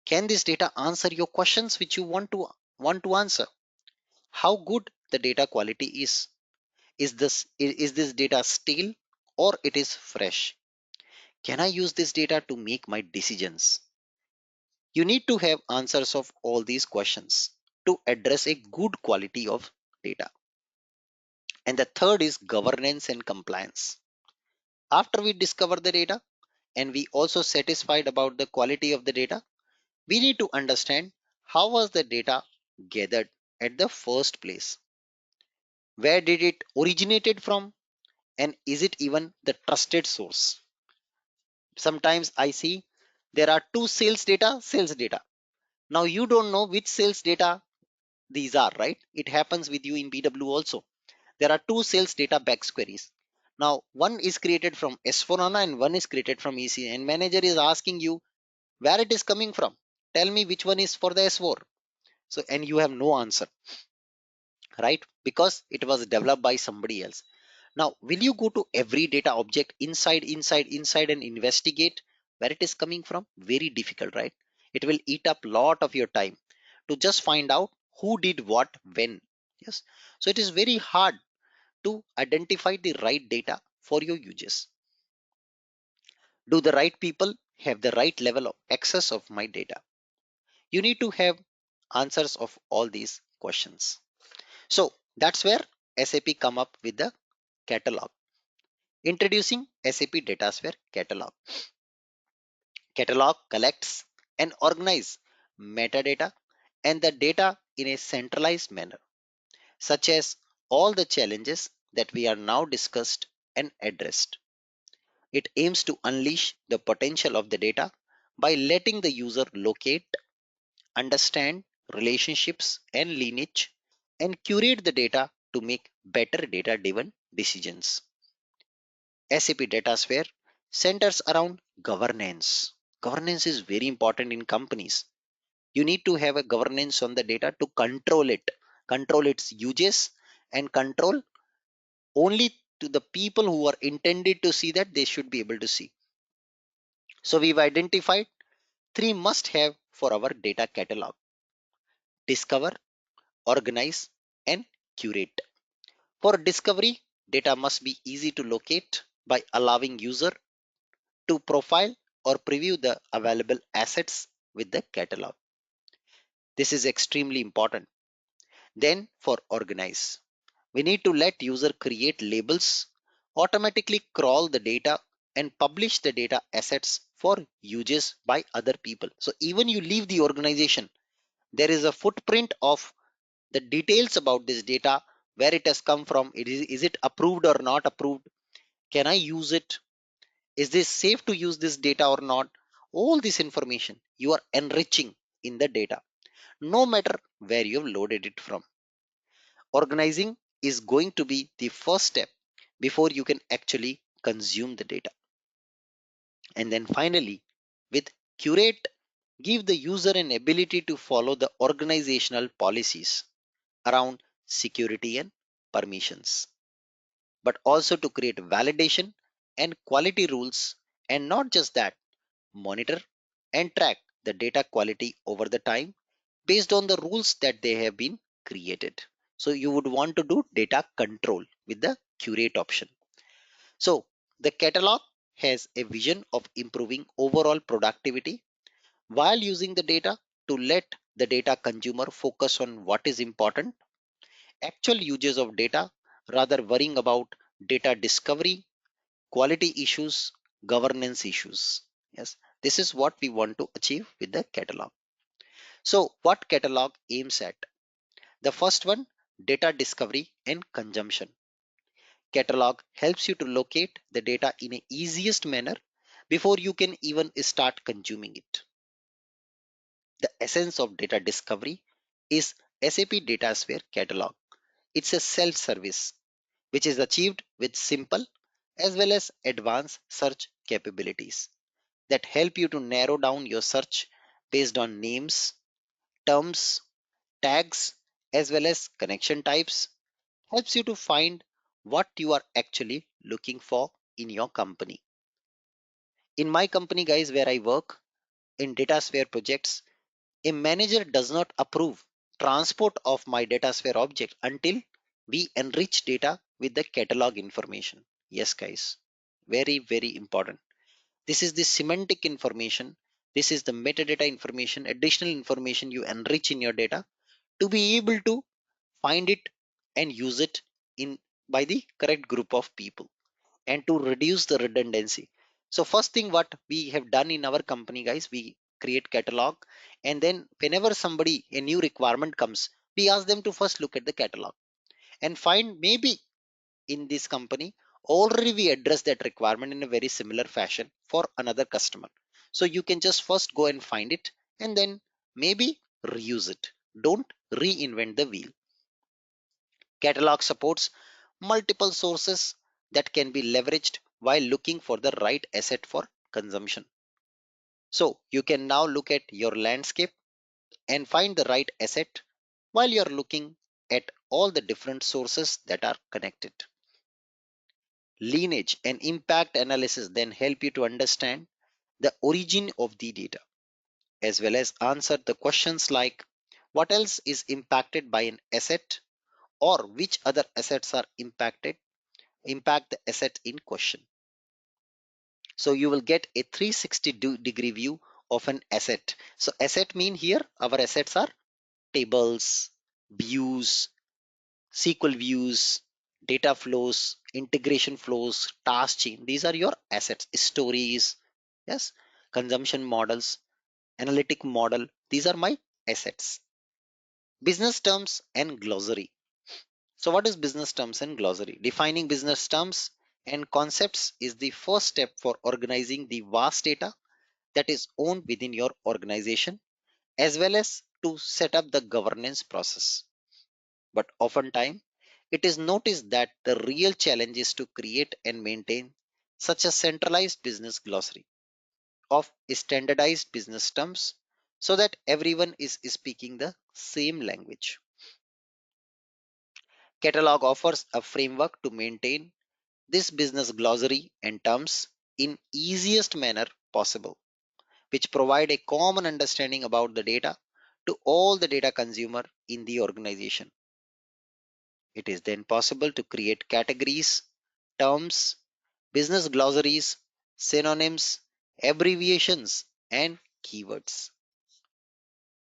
Can this data answer your questions which you want to answer? How good the data quality is? Is this data stale or it is fresh? Can I use this data to make my decisions? You need to have answers of all these questions to address a good quality of data. And the third is governance and compliance. After we discover the data and we also satisfied about the quality of the data, we need to understand how was the data gathered at the first place? Where did it originated from? And is it even the trusted source? Sometimes I see there are two sales data. Now you don't know which sales data these are, right? It happens with you in BW also. There are two sales data back queries. Now one is created from S4HANA and one is created from EC, and manager is asking you where it is coming from. Tell me which one is for the S4. So, and you have no answer, right? Because it was developed by somebody else. Now, will you go to every data object inside and investigate where it is coming from? Very difficult, right? It will eat up lot of your time to just find out who did what when. Yes. So it is very hard to identify the right data for your users. Do the right people have the right level of access of my data? You need to have answers of all these questions. So that's where SAP come up with the catalog. Introducing SAP Datasphere Catalog. Catalog collects and organizes metadata and the data in a centralized manner, such as all the challenges that we are now discussed and addressed. It aims to unleash the potential of the data by letting the user locate, understand relationships and lineage, and curate the data to make better data driven decisions. SAP Datasphere centers around governance. Governance is very important in companies. You need to have a governance on the data to control its uses, and control only to the people who are intended to see that they should be able to see. So we've identified three must have for our data catalog: discover, organize, and curate. For discovery, data must be easy to locate by allowing user to profile or preview the available assets with the catalog. This is extremely important. Then for organize, we need to let user create labels, automatically crawl the data and publish the data assets for uses by other people. So even you leave the organization, there is a footprint of the details about this data, where it has come from, is it approved or not approved, can I use it, is this safe to use this data or not? All this information you are enriching in the data, no matter where you have loaded it from. Organizing is going to be the first step before you can actually consume the data. And then finally, with curate, give the user an ability to follow the organizational policies around security and permissions, but also to create validation and quality rules, and not just that, monitor and track the data quality over the time based on the rules that they have been created. So you would want to do data control with the curate option. So the catalog has a vision of improving overall productivity while using the data to let the data consumer focus on what is important, actual uses of data, rather worrying about data discovery, quality issues, governance issues. Yes, this is what we want to achieve with the catalog. So what catalog aims at? The first one, data discovery and consumption. Catalog helps you to locate the data in a easiest manner before you can even start consuming it. The essence of data discovery is SAP Datasphere Catalog. It's a self-service which is achieved with simple as well as advanced search capabilities that help you to narrow down your search based on names, terms, tags, as well as connection types, helps you to find what you are actually looking for in your company. In my company, guys, where I work in DataSphere projects, a manager does not approve transport of my DataSphere object until we enrich data with the catalog information. Yes, guys, very, very important. This is the semantic information. This is the metadata information, additional information you enrich in your data to be able to find it and use it in by the correct group of people, and to reduce the redundancy. So first thing what we have done in our company, guys, we create catalog, and then whenever somebody a new requirement comes, we ask them to first look at the catalog and find maybe in this company already we address that requirement in a very similar fashion for another customer. So you can just first go and find it and then maybe reuse it. Don't reinvent the wheel. Catalog supports multiple sources that can be leveraged while looking for the right asset for consumption. So you can now look at your landscape and find the right asset while you're looking at all the different sources that are connected. Lineage and impact analysis then help you to understand the origin of the data as well as answer the questions like what else is impacted by an asset or which other assets are impact the asset in question. So you will get a 360-degree view of an asset. So asset mean here our assets are tables, views, SQL views, data flows, integration flows, task chain. These are your assets, stories, yes, consumption models, analytic model. These are my assets. Business terms and glossary. So what is business terms and glossary? Defining business terms and concepts is the first step for organizing the vast data that is owned within your organization as well as to set up the governance process. But oftentimes, it is noticed that the real challenge is to create and maintain such a centralized business glossary of standardized business terms so that everyone is speaking the same language. Catalog offers a framework to maintain this business glossary and terms in easiest manner possible, which provide a common understanding about the data to all the data consumer in the organization. It is then possible to create categories, terms, business glossaries, synonyms, abbreviations, and keywords.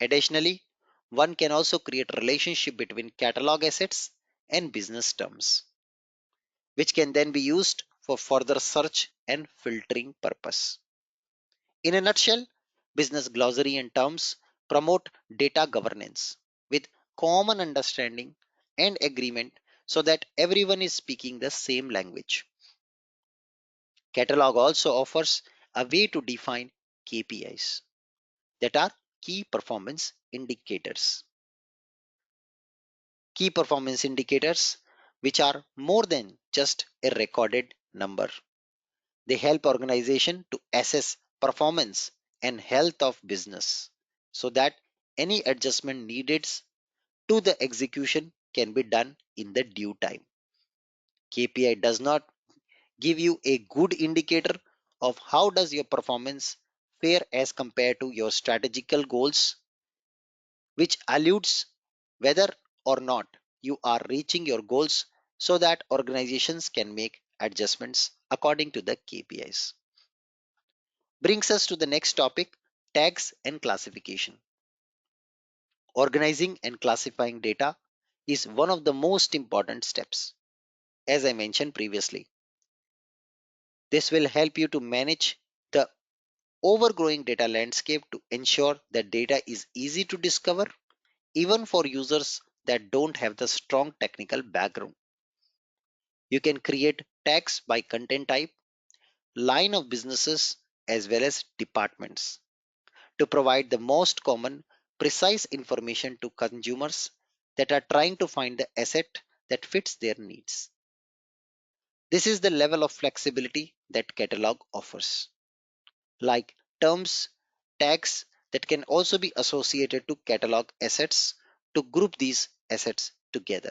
Additionally, one can also create a relationship between catalog assets and business terms, which can then be used for further search and filtering purpose. In a nutshell, business glossary and terms promote data governance with common understanding and agreement so that everyone is speaking the same language. Catalog also offers a way to define KPIs that are key performance indicators. Key performance indicators, which are more than just a recorded number. They help organization to assess performance and health of business so that any adjustment needed to the execution can be done in the due time. KPI does not give you a good indicator of how does your performance fare as compared to your strategical goals, which alludes whether or not you are reaching your goals so that organizations can make adjustments according to the KPIs. Brings us to the next topic, tags and classification. Organizing and classifying data is one of the most important steps. As I mentioned previously, this will help you to manage the overgrowing data landscape to ensure that data is easy to discover even for users that don't have the strong technical background. You can create tags by content type, line of businesses, as well as departments to provide the most common, precise information to consumers that are trying to find the asset that fits their needs. This is the level of flexibility that catalog offers, like terms, tags that can also be associated to catalog assets to group these assets together.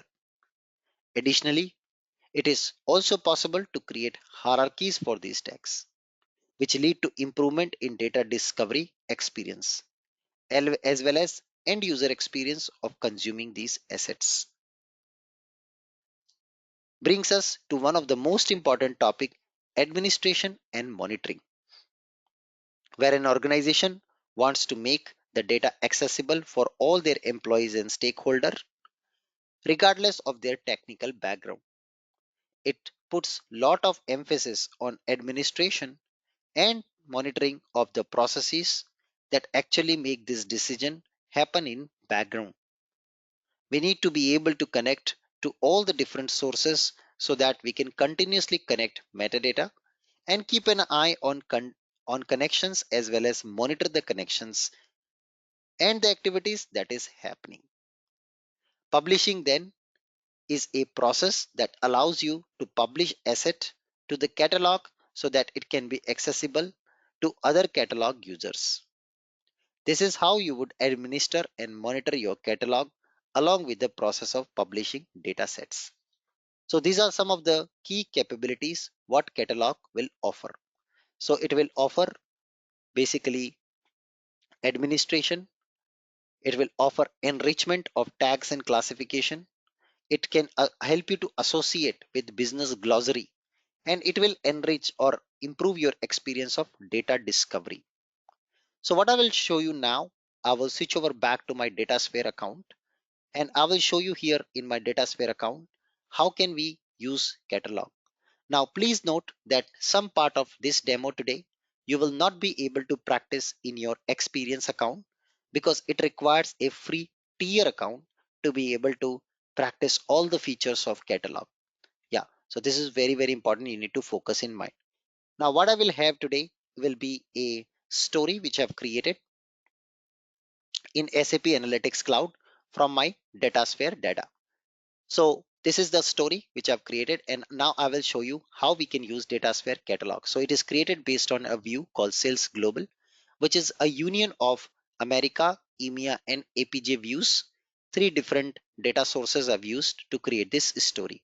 Additionally, it is also possible to create hierarchies for these tags, which lead to improvement in data discovery experience, as well as end user experience of consuming these assets. Brings us to one of the most important topic, administration and monitoring, where an organization wants to make the data accessible for all their employees and stakeholders, regardless of their technical background. It puts lot of emphasis on administration and monitoring of the processes that actually make this decision happen in background. We need to be able to connect to all the different sources so that we can continuously connect metadata and keep an eye on on connections as well as monitor the connections and the activities that is happening. Publishing then is a process that allows you to publish asset to the catalog so that it can be accessible to other catalog users. This is how you would administer and monitor your catalog along with the process of publishing data sets. So these are some of the key capabilities what catalog will offer. So it will offer basically administration. It will offer enrichment of tags and classification. It can help you to associate with business glossary, and it will enrich or improve your experience of data discovery. So what I will show you now, I will switch over back to my DataSphere account, and I will show you here in my DataSphere account how can we use catalog. Now please note that some part of this demo today you will not be able to practice in your experience account because it requires a free tier account to be able to practice all the features of catalog. Yeah, so this is very, very important. You need to focus in mind. Now, what I will have today will be a story which I've created in SAP Analytics Cloud from my DataSphere data. So this is the story which I've created, and now I will show you how we can use DataSphere catalog. So it is created based on a view called Sales Global, which is a union of America, EMEA, and APJ views. Three different data sources I've used to create this story.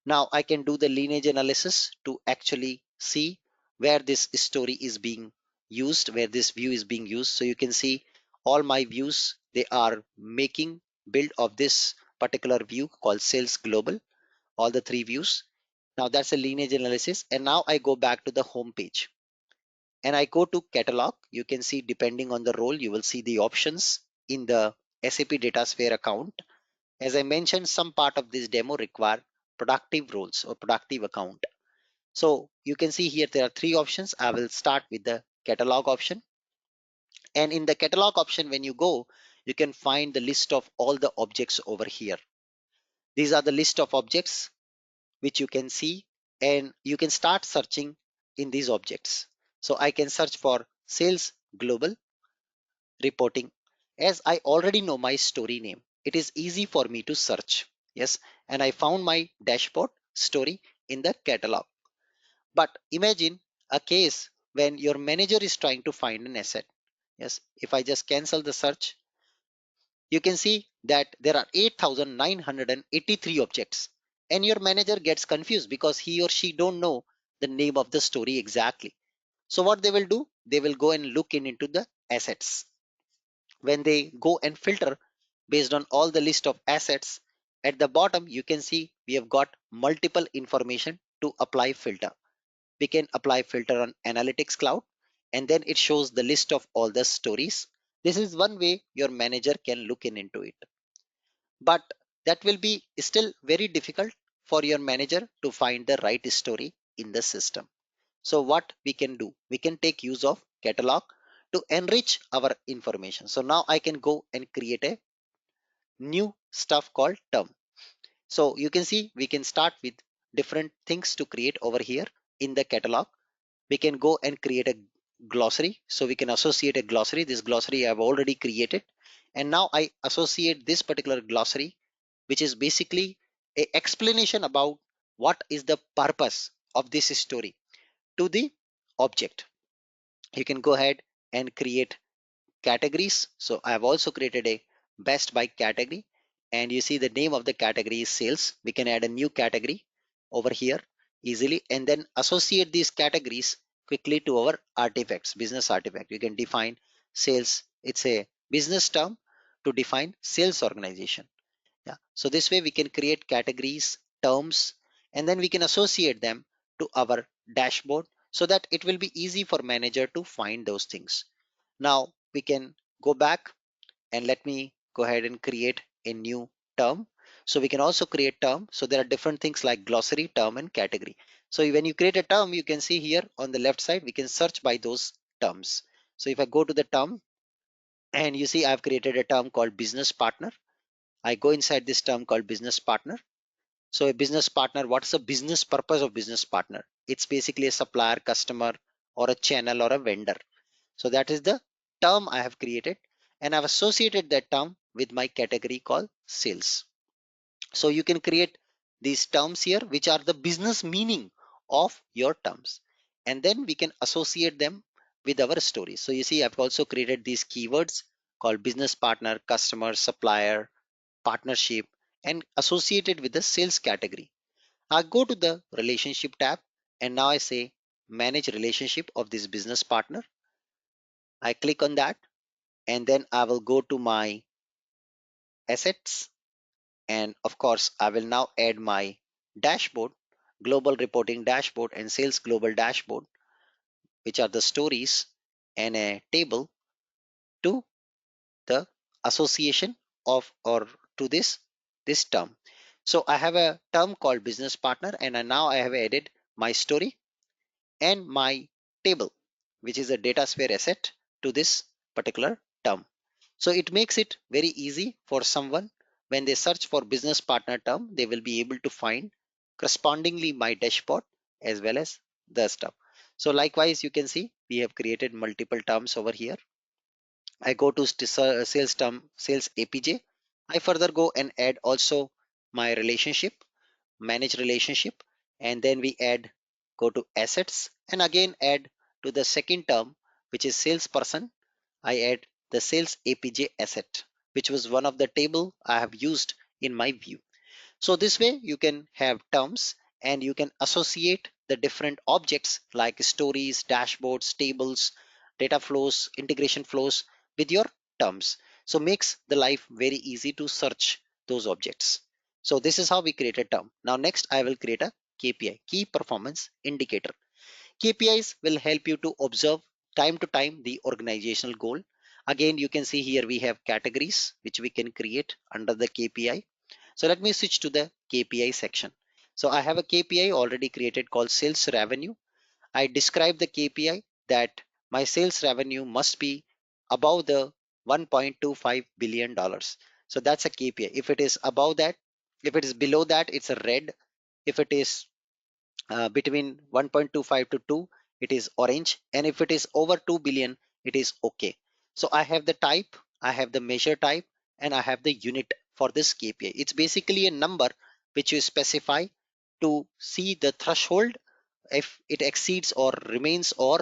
Now I can do the lineage analysis to actually see where this story is being used, where this view is being used. So you can see all my views, they are making build of this particular view called Sales Global, all the three views. Now that's a lineage analysis. And now I go back to the home page and I go to catalog. You can see depending on the role, you will see the options in the SAP DataSphere account. As I mentioned, some part of this demo require productive roles or productive account. So you can see here there are three options. I will start with the catalog option. And in the catalog option, when you go, you can find the list of all the objects over here. These are the list of objects which you can see, and you can start searching in these objects. So I can search for sales global reporting. As I already know my story name, it is easy for me to search. Yes, and I found my dashboard story in the catalog. But imagine a case when your manager is trying to find an asset. Yes, if I just cancel the search, you can see that there are 8,983 objects, and your manager gets confused because he or she don't know the name of the story exactly. So what they will do, they will go and look into the assets. When they go and filter based on all the list of assets, at the bottom you can see we have got multiple information to apply filter. We can apply filter on Analytics Cloud, and then it shows the list of all the stories. This is one way your manager can look into it, but that will be still very difficult for your manager to find the right story in the system. So what we can do, we can take use of catalog to enrich our information. So now I can go and create a new stuff called term. So you can see we can start with different things to create over here in the catalog. We can go and create a glossary. So we can associate a glossary. This glossary I've already created. And now I associate this particular glossary, which is basically a explanation about what is the purpose of this story to the object. You can go ahead and create categories. So I have also created a best by category, and you see the name of the category is sales. We can add a new category over here easily and then associate these categories quickly to our artifacts, business artifact. You can define sales. It's a business term to define sales organization. Yeah. So this way we can create categories, terms, and then we can associate them to our dashboard so that it will be easy for manager to find those things. Now we can go back and let me go ahead and create a new term. So we can also create term. So there are different things like glossary, term, and category. So when you create a term, you can see here on the left side, we can search by those terms. So if I go to the term, and you see I've created a term called business partner. I go inside this term called business partner. So a business partner, what's the business purpose of business partner? It's basically a supplier, customer, or a channel or a vendor. So that is the term I have created, and I've associated that term with my category called sales. So you can create these terms here, which are the business meaning of your terms. And then we can associate them with our story. So you see, I've also created these keywords called business partner, customer, supplier, partnership, and associated with the sales category. I go to the relationship tab, and now I say manage relationship of this business partner. I click on that, and then I will go to my assets, and of course I will now add my dashboard, global reporting dashboard and sales global dashboard, which are the stories, and a table to the association of or to this term. So I have a term called business partner, and now I have added my story and my table, which is a data sphere asset, to this particular term. So it makes it very easy for someone when they search for business partner term, they will be able to find correspondingly my dashboard as well as the stuff. So likewise, you can see we have created multiple terms over here. I go to sales term, sales APJ. I further go and add also my relationship, manage relationship, and then we add, go to assets, and again add to the second term, which is salesperson. I add the sales APJ asset, which was one of the table I have used in my view. So this way you can have terms, and you can associate the different objects like stories, dashboards, tables, data flows, integration flows with your terms. So makes the life very easy to search those objects. So this is how we create a term. Now next I will create a KPI, key performance indicator. KPIs will help you to observe time to time the organizational goal. Again, you can see here we have categories which we can create under the KPI. So let me switch to the KPI section. So I have a KPI already created called sales revenue. I describe the KPI that my sales revenue must be above the $1.25 billion. So that's a KPI. If it is above that, if it is below that, it's a red. If it is between 1.25 to 2, it is orange, and if it is over 2 billion, it is okay. So I have the type, I have the measure type, and I have the unit for this KPI. It's basically a number which you specify to see the threshold if it exceeds or remains or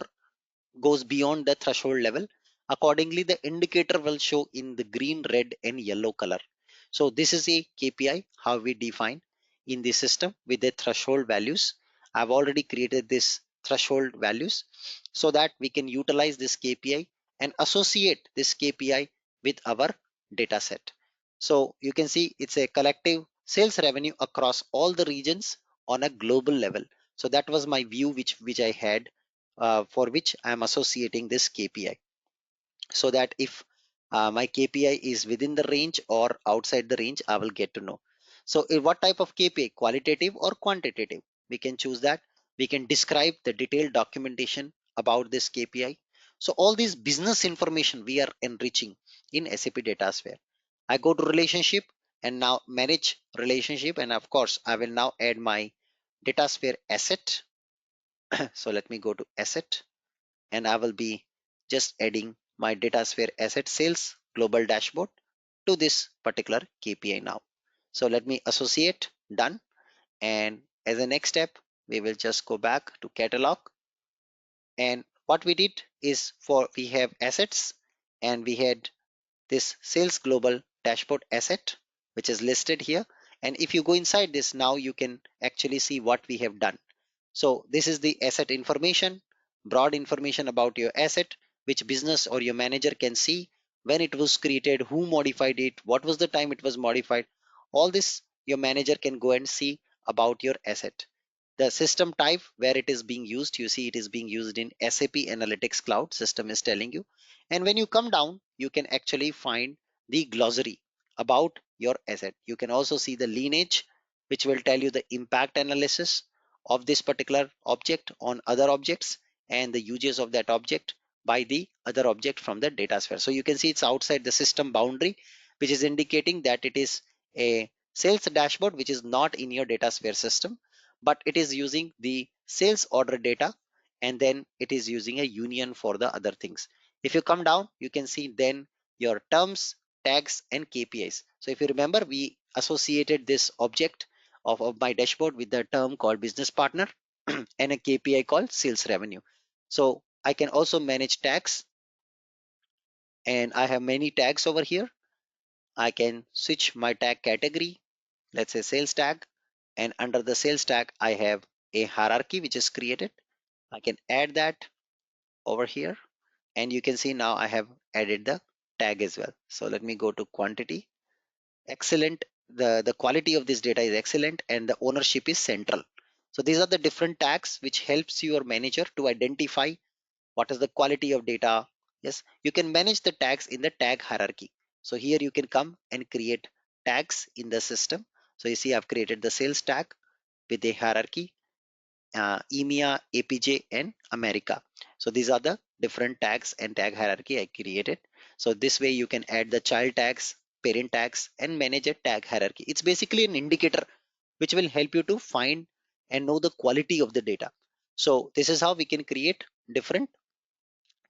goes beyond the threshold level. Accordingly, the indicator will show in the green, red, and yellow color. So this is a KPI how we define in the system with the threshold values. I've already created this threshold values so that we can utilize this KPI and associate this KPI with our data set. So you can see it's a collective sales revenue across all the regions on a global level. So that was my view which I had, for which I am associating this KPI, so that if my KPI is within the range or outside the range, I will get to know. So what type of KPI, qualitative or quantitative, we can choose that. We can describe the detailed documentation about this KPI. So all these business information we are enriching in SAP Datasphere. I go to relationship and now manage relationship, and of course I will now add my Datasphere asset. So let me go to asset, and I will be just adding my DataSphere asset sales global dashboard to this particular KPI now. So let me associate, done. And as a next step, we will just go back to catalog. And what we did is, for we have assets, and we had this sales global dashboard asset, which is listed here. And if you go inside this now, you can actually see what we have done. So this is the asset information, broad information about your asset, which business or your manager can see when it was created, who modified it, what was the time it was modified. All this your manager can go and see about your asset. The system type where it is being used, you see it is being used in SAP Analytics Cloud, system is telling you. And when you come down, you can actually find the glossary about your asset. You can also see the lineage, which will tell you the impact analysis of this particular object on other objects and the uses of that object by the other object from the data sphere. So you can see it's outside the system boundary, which is indicating that it is a sales dashboard which is not in your data sphere system, but it is using the sales order data, and then it is using a union for the other things. If you come down, you can see then your terms, tags, and KPIs. So if you remember, we associated this object of my dashboard with the term called business partner and a KPI called sales revenue. So I can also manage tags, and I have many tags over here. I can switch my tag category, let's say sales tag, and under the sales tag, I have a hierarchy which is created. I can add that over here, and you can see now I have added the tag as well. So let me go to quantity. Excellent. The quality of this data is excellent, and the ownership is central. So these are the different tags which helps your manager to identify what is the quality of data. Yes, you can manage the tags in the tag hierarchy. So here you can come and create tags in the system. So you see I've created the sales tag with a hierarchy, EMEA, APJ, and America. So these are the different tags and tag hierarchy I created. So this way you can add the child tags, parent tags, and manage a tag hierarchy. It's basically an indicator which will help you to find and know the quality of the data. So this is how we can create different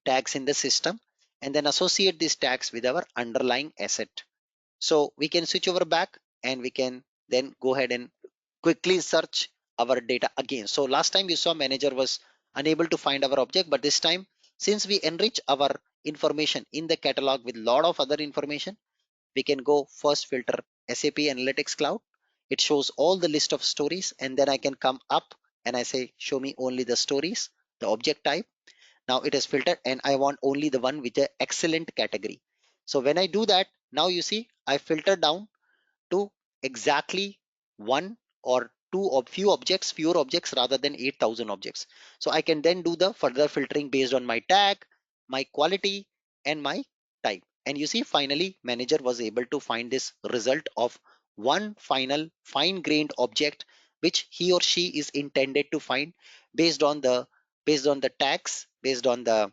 tags in the system and then associate these tags with our underlying asset. So we can switch over back and we can then go ahead and quickly search our data again. So last time you saw manager was unable to find our object, but this time since we enrich our information in the catalog with lot of other information, we can go first filter SAP Analytics Cloud. It shows all the list of stories, and then I can come up and I say show me only the stories, the object type. Now it is filtered and I want only the one with the excellent category. So when I do that, now you see I filter down to exactly one or two or fewer objects rather than 8,000 objects. So I can then do the further filtering based on my tag, my quality, and my type. And you see finally manager was able to find this result of one final fine grained object which he or she is intended to find based on the tags, based on the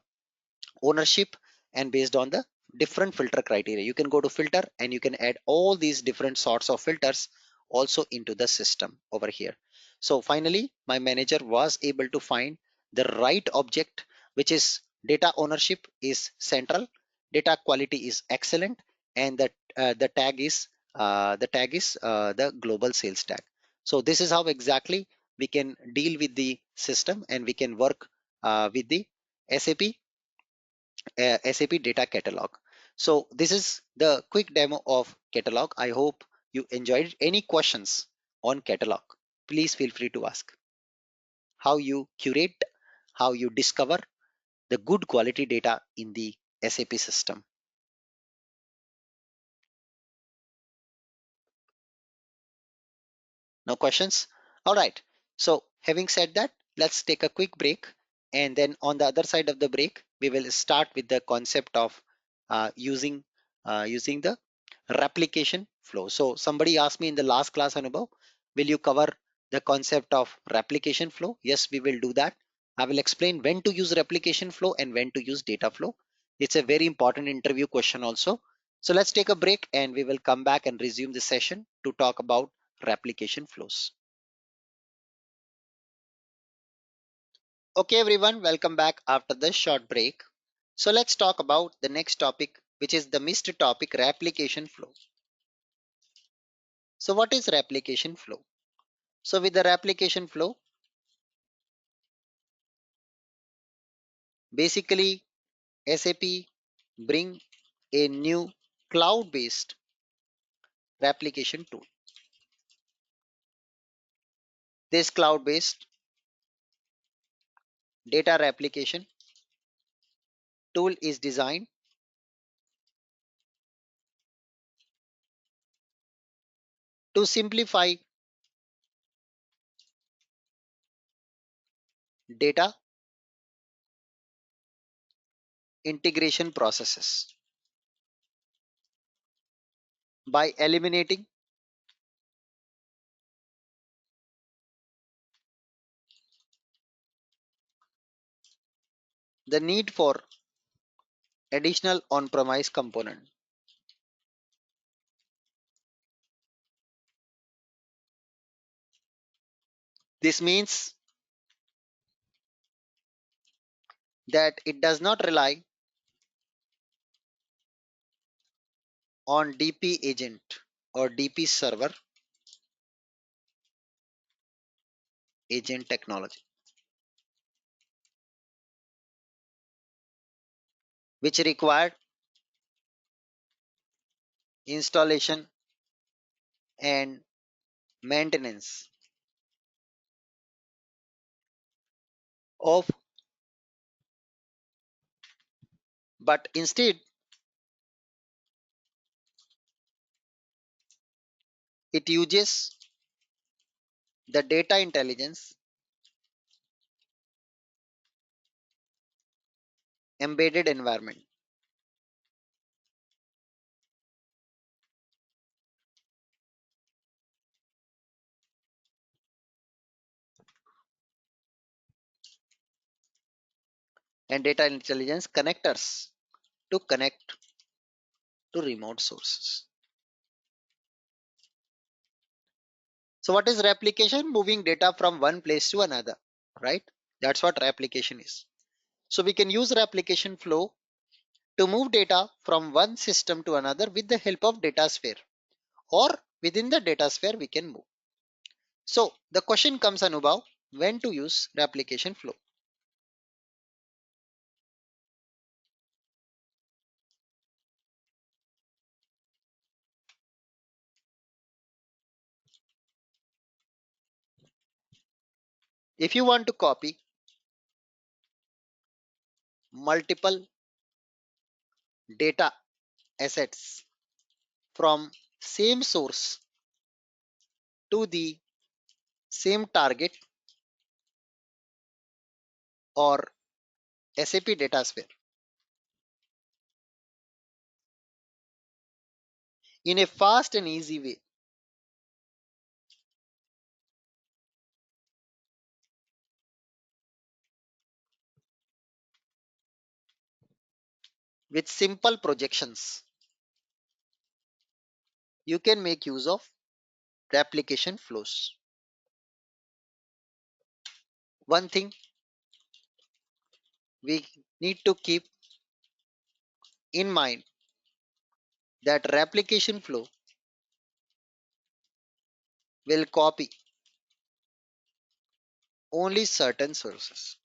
ownership, and based on the different filter criteria. You can go to filter and you can add all these different sorts of filters also into the system over here. So finally my manager was able to find the right object, which is data ownership is central, data quality is excellent, and the tag is the global sales tag. So this is how exactly we can deal with the system and we can work with the SAP SAP data catalog. So this is the quick demo of catalog. I hope you enjoyed. Any questions on catalog? Please feel free to ask. How you curate, how you discover the good quality data in the SAP system. No questions? All right. So having said that, let's take a quick break. And then on the other side of the break, we will start with the concept of using the replication flow. So somebody asked me in the last class, Anubhav, will you cover the concept of replication flow? Yes, we will do that. I will explain when to use replication flow and when to use data flow. It's a very important interview question also. So let's take a break and we will come back and resume the session to talk about replication flows. Okay, everyone, welcome back after the short break. So let's talk about the next topic, which is the missed topic, replication flow. So what is replication flow? So with the replication flow, basically SAP bring a new cloud-based replication tool. This cloud-based data replication tool is designed to simplify data integration processes by eliminating the need for additional on-premise component. This means that it does not rely on DP agent or DP server agent technology, which required installation and maintenance of, but instead it uses the data intelligence embedded environment. And data intelligence connectors to connect to remote sources. So what is replication? Moving data from one place to another, right? That's what replication is. So we can use replication flow to move data from one system to another with the help of data sphere, or within the data sphere we can move. So the question comes, Anubhav, when to use replication flow? If you want to copy multiple data assets from same source to the same target or SAP data sphere in a fast and easy way with simple projections, you can make use of replication flows. One thing we need to keep in mind, that replication flow will copy only certain sources,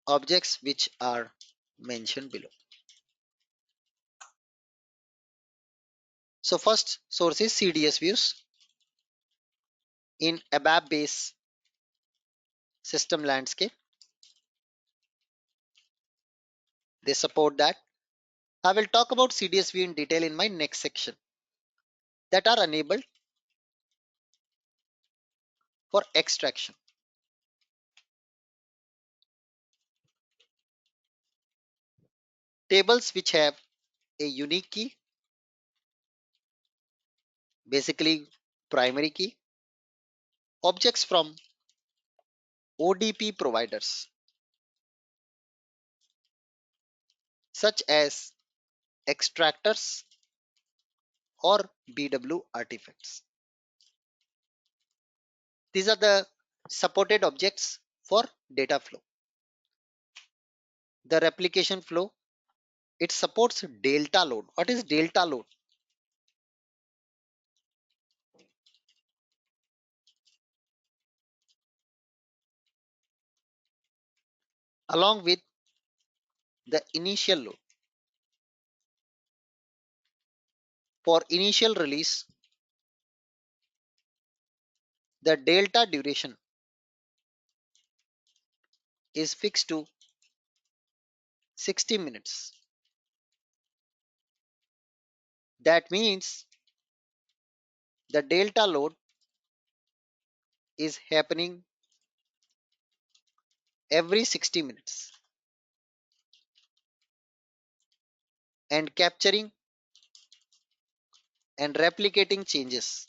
objects which are mentioned below. So first source is CDS views in ABAP based system landscape. They support that. I will talk about CDS view in detail in my next section, that are enabled for extraction. Tables which have a unique key, basically primary key, objects from ODP providers such as extractors or BW artifacts. These are the supported objects for data flow. The replication flow, it supports delta load. What is delta load? Along with the initial load. For initial release, the delta duration is fixed to 60 minutes. That means the delta load is happening every 60 minutes and capturing and replicating changes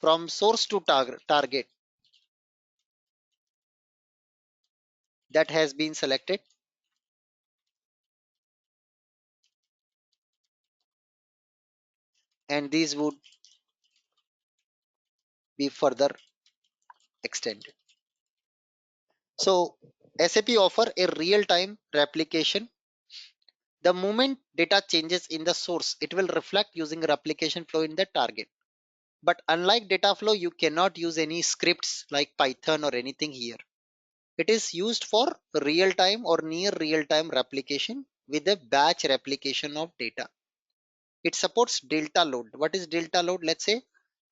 from source to target that has been selected, and these would be further extended. So SAP offer a real-time replication. The moment data changes in the source, it will reflect using a replication flow in the target. But unlike data flow, you cannot use any scripts like Python or anything here. It is used for real-time or near real-time replication with a batch replication of data. It supports delta load. What is delta load? Let's say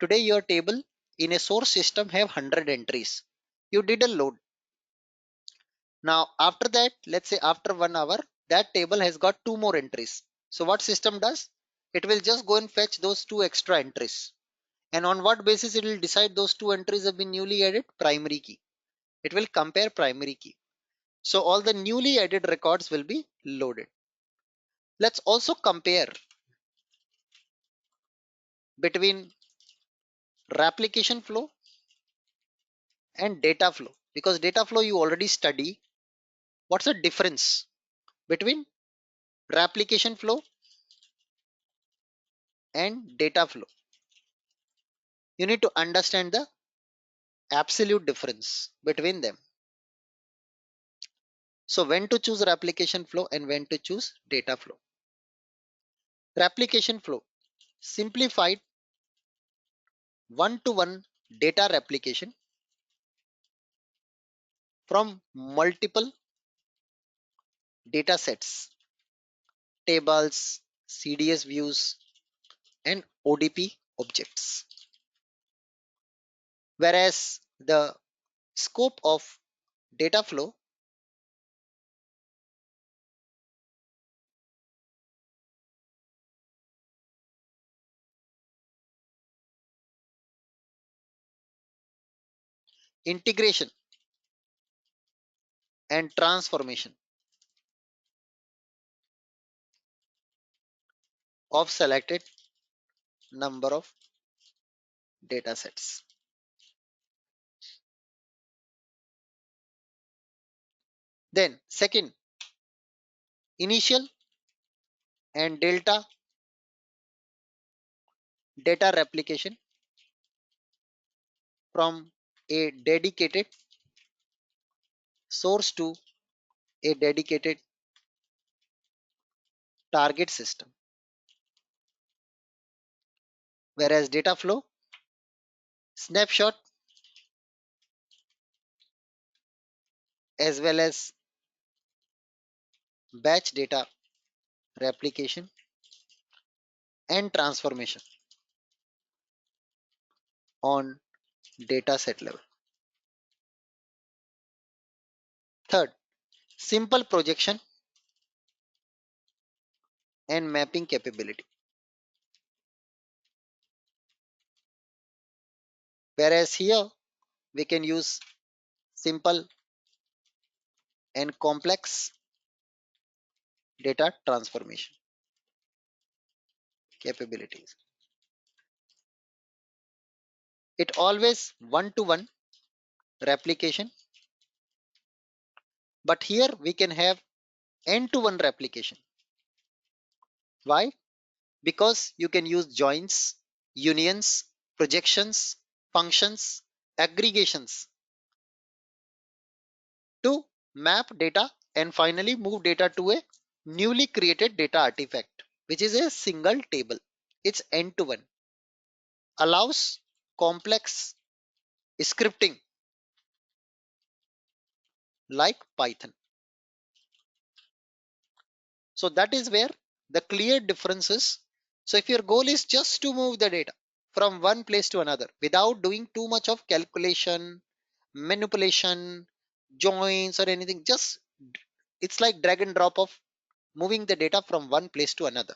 today your table in a source system have 100 entries. You did a load. Now after that, let's say after 1 hour, that table has got 2 more entries. So what system does? It will just go and fetch those 2 extra entries. And on what basis it will decide those 2 entries have been newly added? Primary key. It will compare primary key. So all the newly added records will be loaded. Let's also compare between replication flow and data flow, because data flow you already study. What's the difference between replication flow and data flow? You need to understand the absolute difference between them. So when to choose replication flow and when to choose data flow. Replication flow, simplified one-to-one data replication from multiple data sets, tables, CDS views, and ODP objects. Whereas the scope of data flow, integration and transformation of selected number of data sets. Then second, initial and delta data replication from a dedicated source to a dedicated target system. Whereas data flow, snapshot as well as batch data replication and transformation on data set level. Third, simple projection and mapping capability. Whereas here we can use simple and complex data transformation capabilities. It always one-to-one replication, but here we can have end-to-one replication. Why? Because you can use joins, unions, projections, functions, aggregations to map data and finally move data to a newly created data artifact, which is a single table. It's end-to-one. Allows complex scripting like Python. So that is where the clear difference is. So if your goal is just to move the data from one place to another without doing too much of calculation, manipulation, joins or anything, just it's like drag and drop of moving the data from one place to another.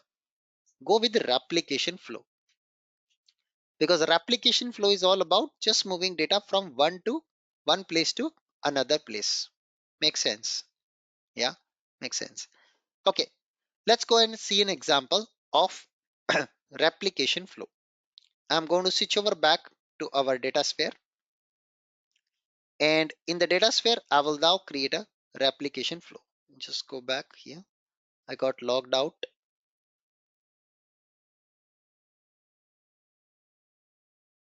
Go with the replication flow, because replication flow is all about just moving data from one place to another place. Makes sense? Yeah, makes sense. Okay, let's go and see an example of replication flow. I'm going to switch over back to our data sphere. And in the data sphere, I will now create a replication flow. Just go back here. I got logged out.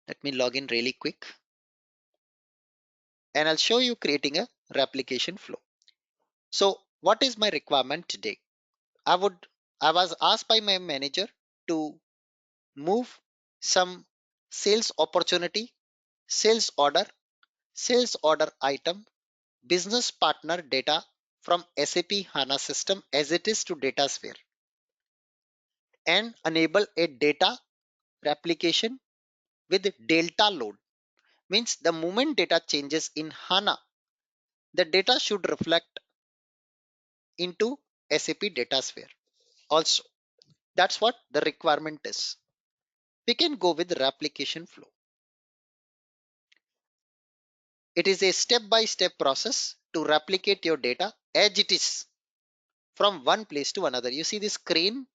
Let me log in really quick. And I'll show you creating a replication flow. So what is my requirement today? I was asked by my manager to move some sales opportunity, sales order item, business partner data from SAP HANA system as it is to DataSphere and enable a data replication with delta load. Means the moment data changes in HANA, the data should reflect into SAP DataSphere. Also, that's what the requirement is. We can go with replication flow. It is a step-by-step process to replicate your data as it is from one place to another. You see this crane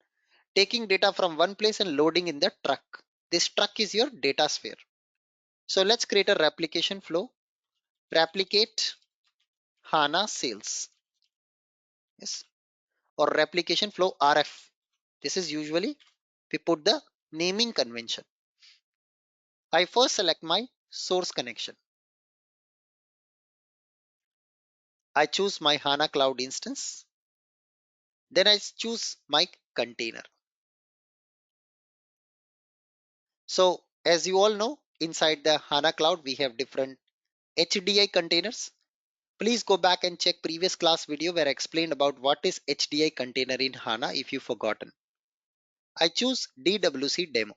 taking data from one place and loading in the truck. This truck is your data sphere. So let's create a replication flow. Replicate HANA sales. Yes. Or replication flow RF. This is usually we put the naming convention. I first select my source connection. I choose my HANA cloud instance. Then I choose my container. So as you all know, inside the HANA cloud, we have different HDI containers. Please go back and check previous class video where I explained about what is HDI container in HANA if you've forgotten. I choose DWC demo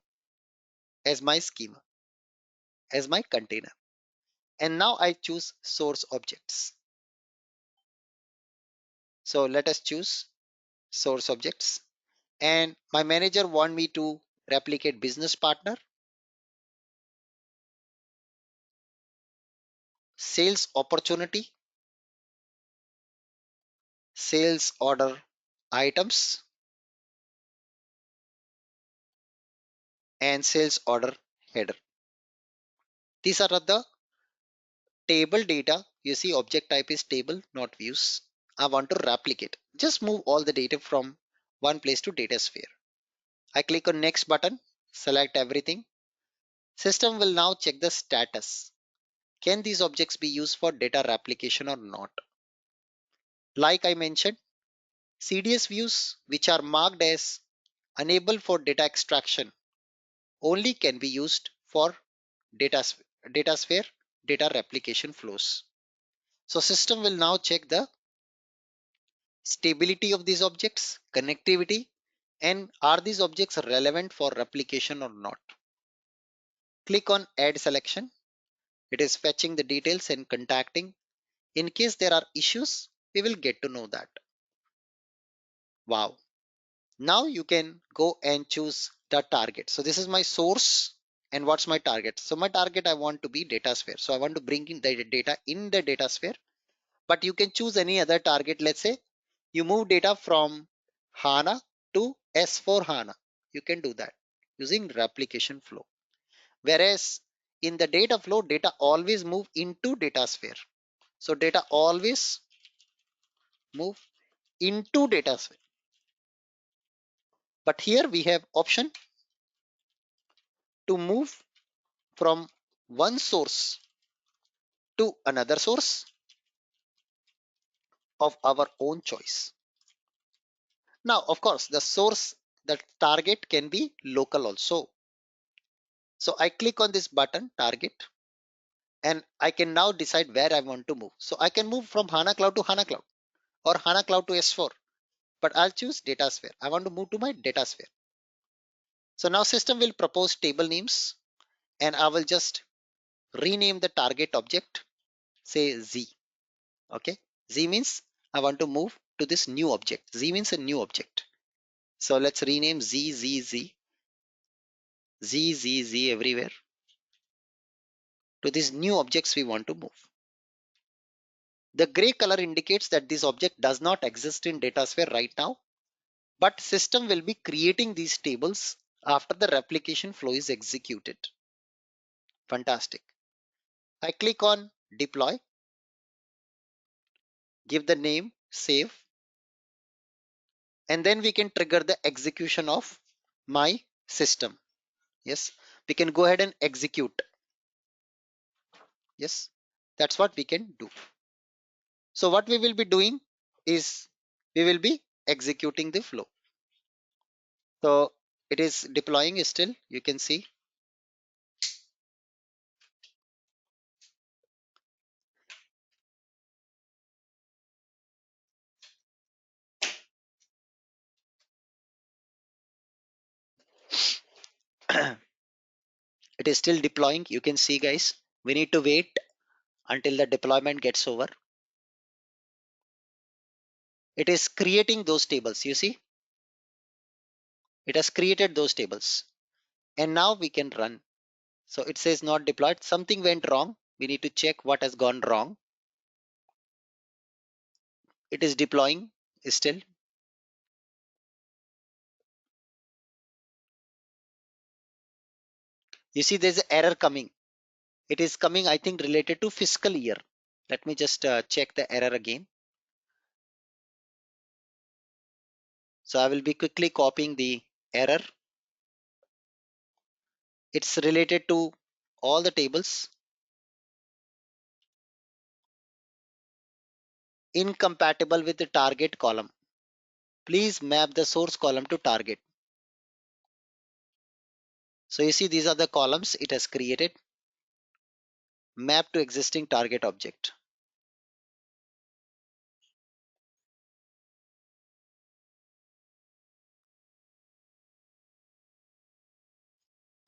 as my schema, as my container. And now I choose source objects. So let us choose source objects. And my manager want me to replicate business partner, sales opportunity, sales order items, and sales order header. These are the table data. You see object type is table, not views. I want to replicate. Just move all the data from one place to data sphere. I click on next button, select everything. System will now check the status. Can these objects be used for data replication or not? Like I mentioned, CDS views which are marked as unable for data extraction only can be used for data, data sphere data replication flows. So system will now check the stability of these objects, connectivity, and are these objects relevant for replication or not. Click on add selection. It is fetching the details and contacting. In case there are issues, we will get to know that. Wow. Now you can go and choose the target. So this is my source and what's my target. So my target I want to be data sphere. So I want to bring in the data in the data sphere, but you can choose any other target. Let's say you move data from HANA to S4 HANA. You can do that using replication flow. Whereas in the data flow, data always move into data sphere. So data always move into data sphere. But here we have option to move from one source to another source of our own choice. Now, of course, the source, the target can be local also. So I click on this button, target, and I can now decide where I want to move. So I can move from HANA Cloud to HANA Cloud or HANA Cloud to S4, but I'll choose data sphere. I want to move to my data sphere. So now system will propose table names and I will just rename the target object, say Z. Okay. Z means I want to move to this new object. Z means a new object. So let's rename Z, Z, Z, Z, Z, Z everywhere to these new objects we want to move. The gray color indicates that this object does not exist in DataSphere right now, but system will be creating these tables after the replication flow is executed. Fantastic. I click on deploy, give the name, save, and then we can trigger the execution of my system. Yes, we can go ahead and execute. Yes, that's what we can do. So what we will be doing is we will be executing the flow. So it is deploying still, you can see. It is still deploying, you can see guys. We need to wait until the deployment gets over. It is creating those tables, you see. It has created those tables and now we can run. So it says not deployed, something went wrong. We need to check what has gone wrong. It is deploying still. You see there's an error coming. It is coming, I think, related to fiscal year. Let me just check the error again. So I will be quickly copying the error. It's related to all the tables. Incompatible with the target column. Please map the source column to target. So you see these are the columns it has created. Map to existing target object.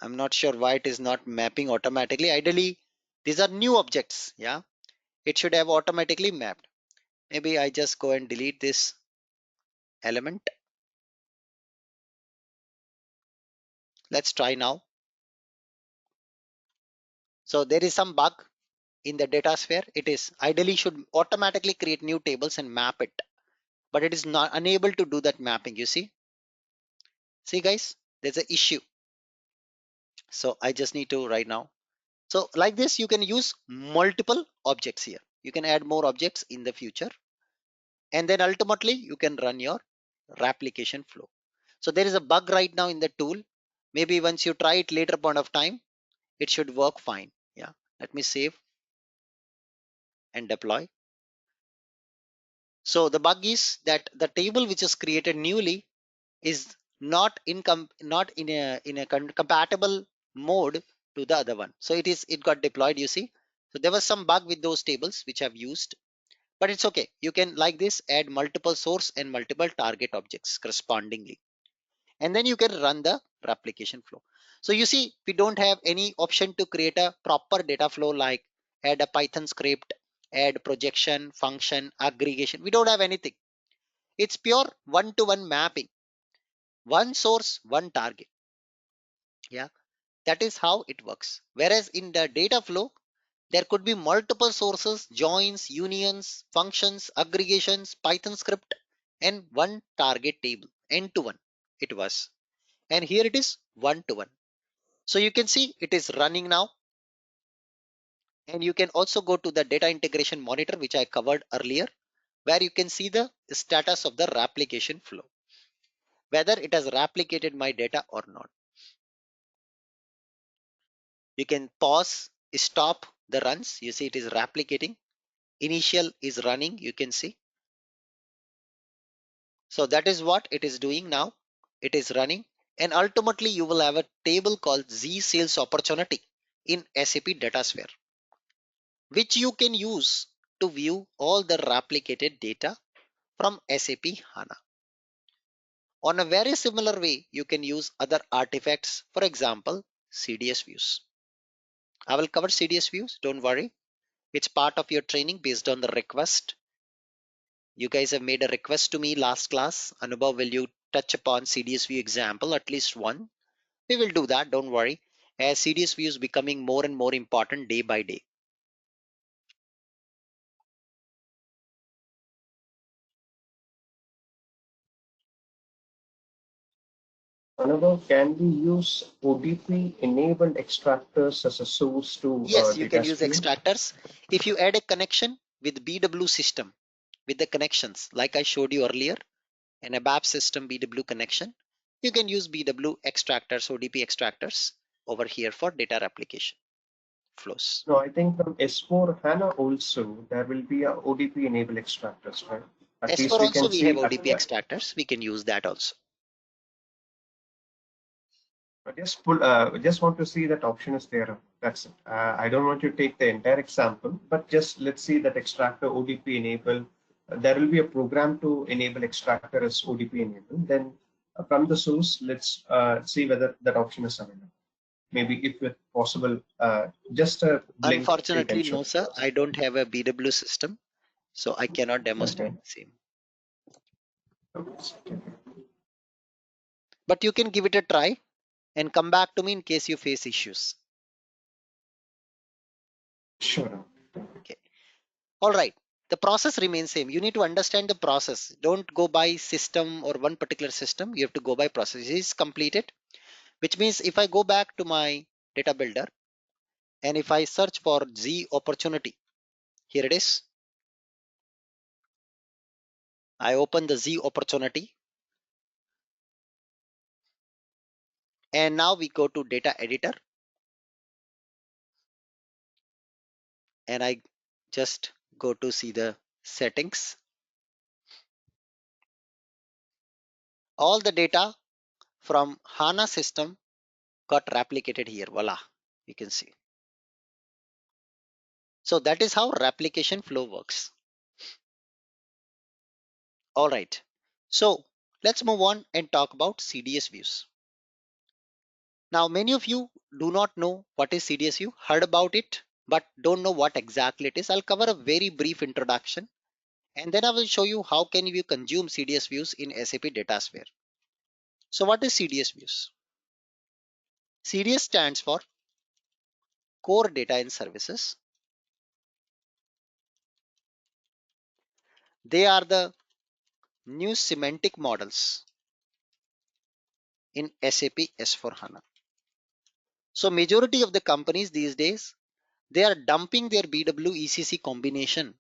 I'm not sure why it is not mapping automatically. Ideally, these are new objects. Yeah, it should have automatically mapped. Maybe I just go and delete this element. Let's try now. So there is some bug in the data sphere. It is ideally should automatically create new tables and map it, but it is not unable to do that mapping. You see guys, there's an issue. So I just need to right now. So like this, you can use multiple objects here. You can add more objects in the future, and then ultimately you can run your replication flow. So there is a bug right now in the tool. Maybe once you try it later point of time, it should work fine. Yeah, let me save and deploy. So the bug is that the table which is created newly is not in a compatible mode to the other one. So it got deployed, you see. So there was some bug with those tables which I've used, but it's okay. You can like this add multiple source and multiple target objects correspondingly, and then you can run the replication flow. So you see we don't have any option to create a proper data flow like add a Python script, add projection function, aggregation. We don't have anything. It's pure one-to-one mapping, one source, one target. Yeah, that is how it works. Whereas in the data flow, there could be multiple sources, joins, unions, functions, aggregations, Python script, and one target table, end to one. It was. And here it is one to one. So you can see it is running now. And you can also go to the data integration monitor, which I covered earlier, where you can see the status of the replication flow, whether it has replicated my data or not. You can pause, stop the runs. You see it is replicating. Initial is running, you can see. So that is what it is doing now. It is running. And ultimately, you will have a table called Z sales opportunity in SAP DataSphere, which you can use to view all the replicated data from SAP HANA. On a very similar way, you can use other artifacts, for example, CDS views. I will cover CDS views, don't worry. It's part of your training based on the request. You guys have made a request to me last class. Anubhav, will you touch upon CDS view example, at least one? We will do that, don't worry. As CDS view is becoming more and more important day by day. Another, can we use ODP enabled extractors as a source to Yes, you can data use stream? extractors. If you add a connection with BW system, with the connections, like I showed you earlier, an ABAP system BW connection, you can use BW extractors, ODP extractors over here for data replication flows. No, I think from S4 HANA also there will be a ODP enable extractors, right? At As least for we also can we have see at ODP extractors, we can use that also. just want to see that option is there. That's it. I don't want to take the entire example, but just let's see that extractor ODP enable. There will be a program to enable extractor as ODP enable. Then from the source, let's see whether that option is available. Maybe if it's possible, just a blink you can Unfortunately, show. no, sir. I don't have a BW system, so I cannot demonstrate Okay. the same. Okay. But you can give it a try and come back to me in case you face issues. Sure. Okay. All right. The process remains same. You need to understand the process. Don't go by system or one particular system. You have to go by process. It is completed, which means if I go back to my data builder and if I search for Z opportunity, here it is. I open the Z opportunity and now we go to data editor and I just go to see the settings. All the data from HANA system got replicated here. Voila, you can see. So that is how replication flow works. All right. So let's move on and talk about CDS views. Now, many of you do not know what is CDS view, heard about it, but don't know what exactly it is. I'll cover a very brief introduction and then I will show you how can you consume CDS views in SAP DataSphere. So what is CDS views? CDS stands for Core Data and Services. They are the new semantic models in SAP S/4HANA. So majority of the companies these days, they are dumping their BW ECC combination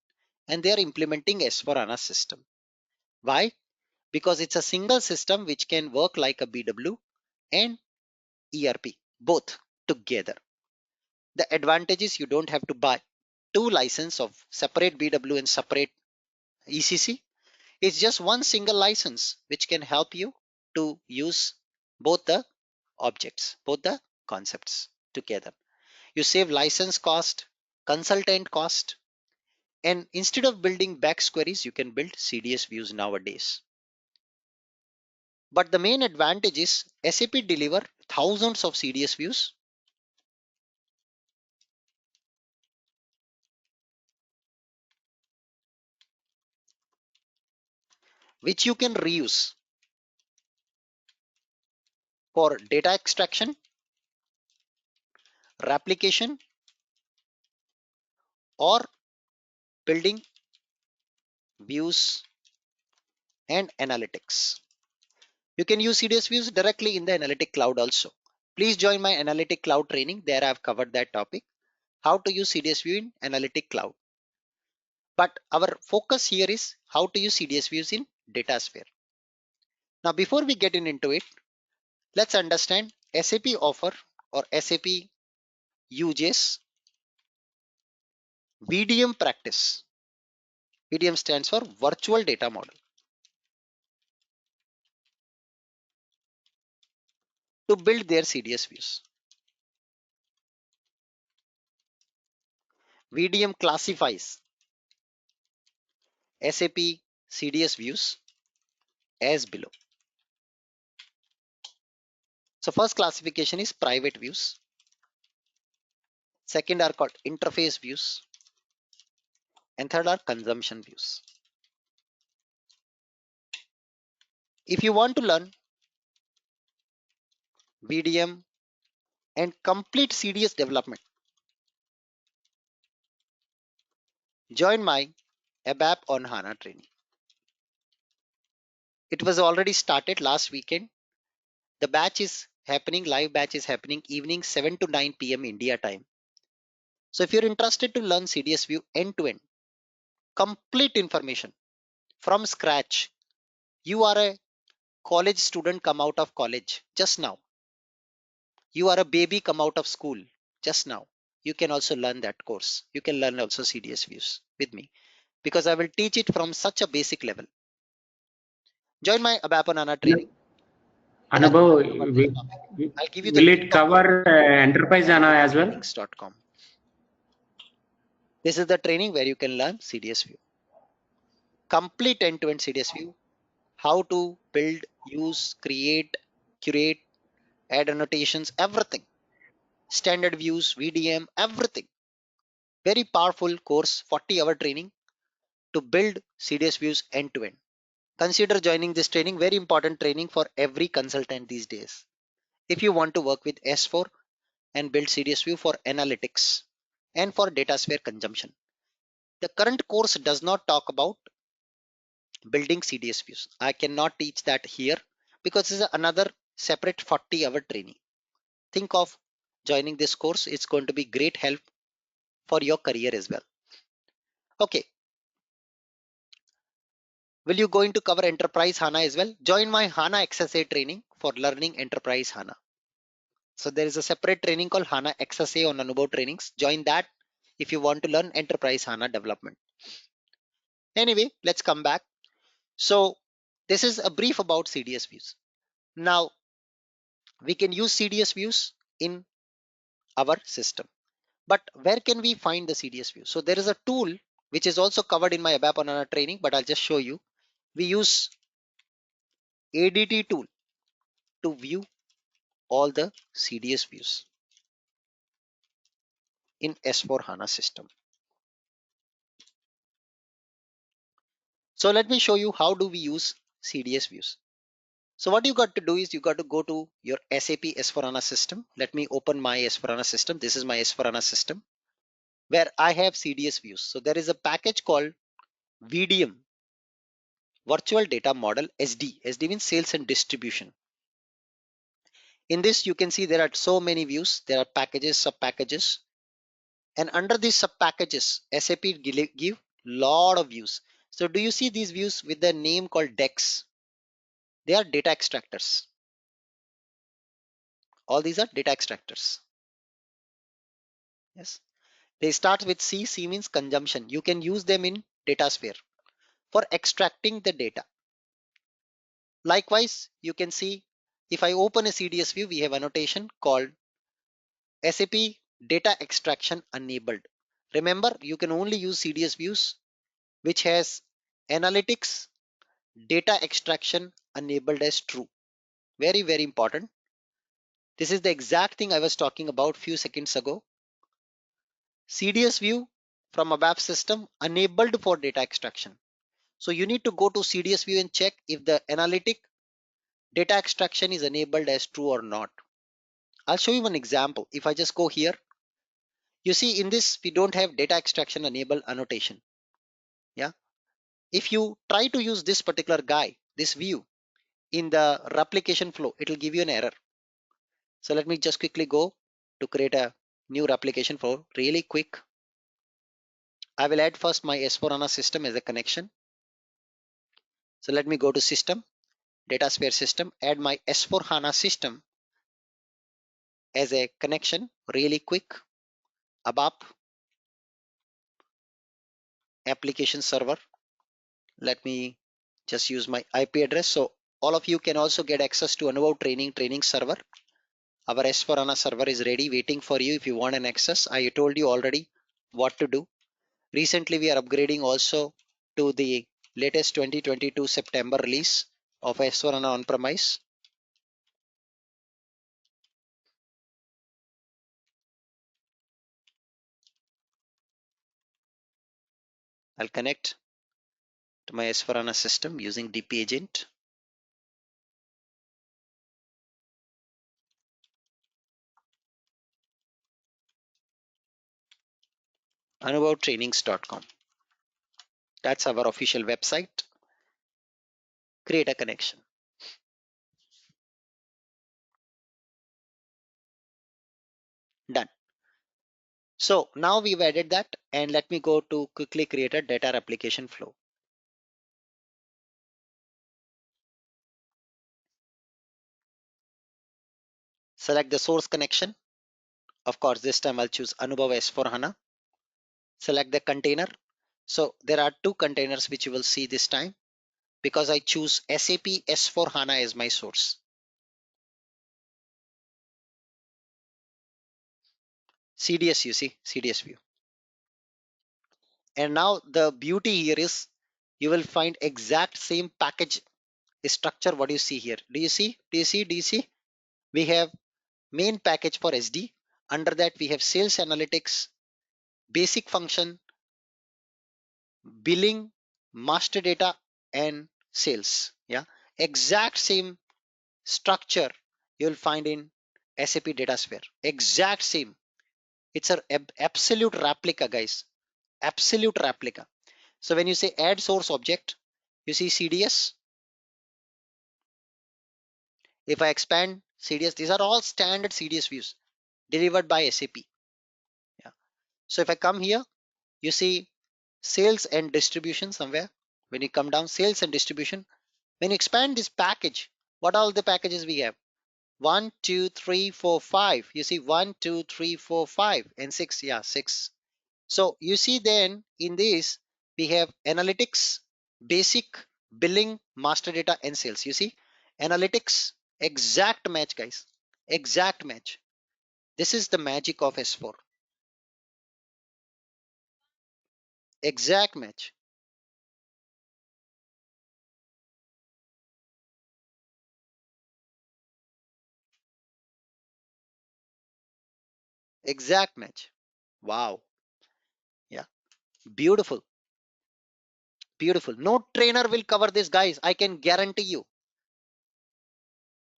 and they are implementing S/4HANA system. Why? Because it's a single system which can work like a BW and ERP both together. The advantage is you don't have to buy two licenses of separate BW and separate ECC. It's just one single license which can help you to use both the objects, both the concepts together. You save license cost, consultant cost, and instead of building back queries, you can build CDS views nowadays. But the main advantage is SAP deliver thousands of CDS views which you can reuse for data extraction, replication, or building views and analytics. You can use CDS views directly in the analytic cloud also. Please join my analytic cloud training. There I've covered that topic, how to use CDS view in analytic cloud. But our focus here is how to use CDS views in DataSphere. Now, before we get into it, let's understand SAP offer or SAP uses VDM practice. VDM stands for Virtual Data Model to build their CDS views. VDM classifies SAP CDS views as below. So first classification is private views. Second are called interface views. And third are consumption views. If you want to learn VDM and complete CDS development, join my ABAP on HANA training. It was already started last weekend The batch is happening, live batch is happening evening 7 to 9 p.m. India time. So if you're interested to learn CDS view end to end, complete information from scratch, you are a college student come out of college just now. You are a baby come out of school just now. You can also learn that course. You can learn also CDS views with me because I will teach it from such a basic level. Join my ABAP and ANA training. Let's Anubhav, cover this topic. I'll give you the will link it of cover Enterprise HANA as well? trainings.com. This is the training where you can learn CDS view. Complete end-to-end CDS view. How to build, use, create, curate, add annotations, everything. Standard views, VDM, everything. Very powerful course, 40-hour training to build CDS views end to end. Consider joining this training, very important training for every consultant these days. If you want to work with S4 and build CDS view for analytics and for datasphere consumption. The current course does not talk about building CDS views. I cannot teach that here because it's another separate 40-hour training. Think of joining this course. It's going to be great help for your career as well. Okay. Will you going to cover Enterprise HANA as well? Join my HANA XSA training for learning Enterprise HANA. So there is a separate training called HANA XSA on Anubhav trainings. Join that if you want to learn Enterprise HANA development. Anyway, let's come back. So this is a brief about CDS views. Now we can use CDS views in our system. But where can we find the CDS view? So there is a tool which is also covered in my ABAP Banana training, but I'll just show you. We use ADT tool to view all the CDS views in S4 HANA system. So let me show you how do we use CDS views. So what you got to do is you got to go to your SAP S4 HANA system. Let me open my S4 HANA system. This is my S4 HANA system where I have CDS views. So there is a package called VDM, Virtual Data Model SD. SD means sales and distribution. In this, you can see there are so many views. There are packages, sub packages, and under these sub packages, SAP give lot of views. So do you see these views with the name called DEX? They are data extractors. All these are data extractors. Yes. They start with C. C means consumption. You can use them in DataSphere for extracting the data. Likewise, you can see if I open a CDS view, we have annotation called SAP data extraction enabled. Remember, you can only use CDS views which has analytics data extraction enabled as true. Very, very important. This is the exact thing I was talking about few seconds ago. CDS view from ABAP system enabled for data extraction. So you need to go to CDS view and check if the analytic data extraction is enabled as true or not. I'll show you one example. If I just go here, you see in this, we don't have data extraction enable annotation. Yeah. If you try to use this particular guy, this view in the replication flow, it will give you an error. So let me just quickly go to create a new replication flow really quick. I will add first my S4 HANA system as a connection. So let me go to system, datasphere system, add my S4 HANA system as a connection really quick. ABAP application server. Let me just use my IP address. So all of you can also get access to Anubhav training server. Our S4 HANA server is ready waiting for you if you want an access. I told you already what to do. Recently, we are upgrading also to the latest 2022 September release of S4 HANA on-premise. I'll connect to my S4 HANA system using DP agent. AnubhavTrainings.com. That's our official website. Create a connection. Done. So now we've added that, and let me go to quickly create a data replication flow. Select the source connection. Of course, this time I'll choose Anubhav S4HANA. Select the container. So there are two containers which you will see this time because I choose SAP S4HANA as my source. CDS, you see, CDS view. And now the beauty here is you will find exact same package structure what you see here. Do you see? Do you see? Do you see? We have main package for SD. Under that we have sales analytics, basic function, billing, master data, and sales. Yeah, exact same structure you'll find in SAP DataSphere. Exact same. It's an absolute replica, guys. Absolute replica. So when you say add source object, you see CDS. If I expand CDS, these are all standard CDS views delivered by SAP. Yeah. So if I come here, you see sales and distribution somewhere. When you come down, sales and distribution. When you expand this package, what all the packages we have? 1, 2, 3, 4, 5. You see 1, 2, 3, 4, 5, and 6. Yeah, 6. So you see then in this, we have analytics, basic, billing, master data, and sales. You see analytics, exact match, guys. Exact match. This is the magic of S4. Exact match. Exact match. Wow. Yeah. Beautiful. Beautiful. No trainer will cover this, guys. I can guarantee you.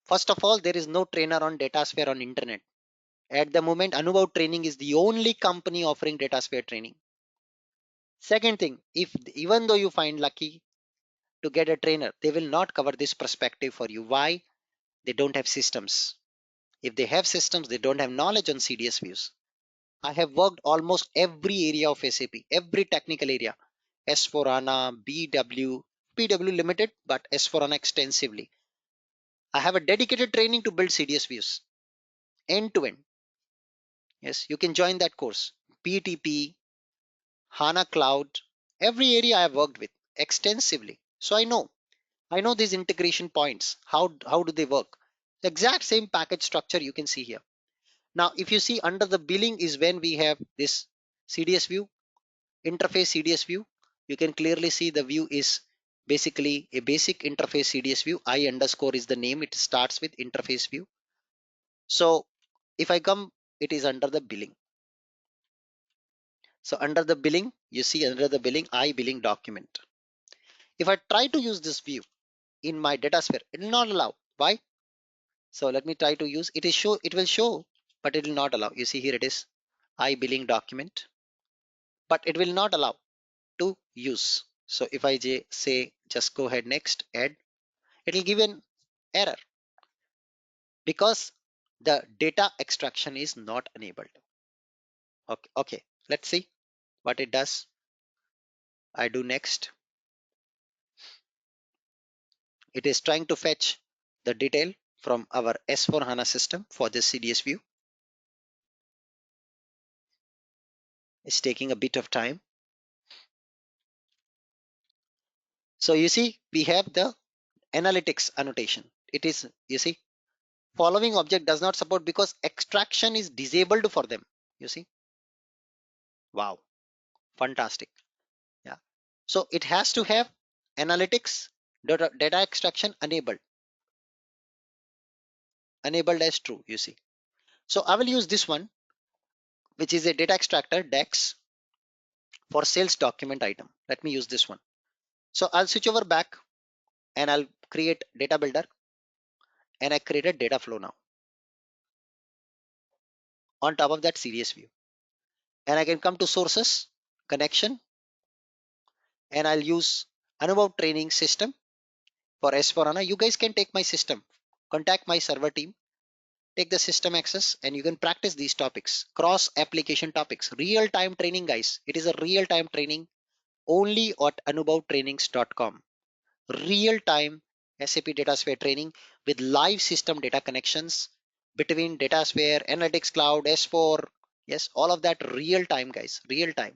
First of all, there is no trainer on DataSphere on internet. At the moment, Anubhav Training is the only company offering DataSphere training. Second thing, if even though you find lucky to get a trainer, they will not cover this perspective for you. Why? They don't have systems. If they have systems, they don't have knowledge on CDS views. I have worked almost every area of SAP, every technical area. S4HANA, BW limited, but S4HANA extensively. I have a dedicated training to build CDS views end to end. Yes, you can join that course. BTP, HANA Cloud, every area I have worked with extensively. So I know these integration points. How do they work? The exact same package structure you can see here. Now, if you see under the billing is when we have this CDS view, interface CDS view. You can clearly see the view is basically a basic interface CDS view. I underscore is the name. It starts with interface view. So if I come, it is under the billing. So under the billing, you see under the billing, I billing document. If I try to use this view in my data sphere, it will not allow. Why? So let me try to use it. Is show it will show, but it will not allow. You see here it is I billing document, but it will not allow to use. So if I say just go ahead next, add, it will give an error because the data extraction is not enabled. Okay, okay. Let's see what it does. I do next. It is trying to fetch the detail from our S4 HANA system for this CDS view. It's taking a bit of time. So you see, we have the analytics annotation. It is, you see, following object does not support because extraction is disabled for them. You see, wow, fantastic. Yeah. So it has to have analytics, data extraction enabled as true, you see. So I will use this one, which is a data extractor DEX for sales document item. Let me use this one. So I'll switch over back and I'll create data builder and I created data flow now on top of that CDS view. And I can come to sources, connection, and I'll use Anubhav training system for S4HANA. You guys can take my system, contact my server team, take the system access and you can practice these topics, cross application topics, real time training, guys. It is a real time training only at anubhavtrainings.com. Real time SAP DataSphere training with live system data connections between DataSphere, Analytics Cloud, S4. Yes, all of that real time, guys, real time.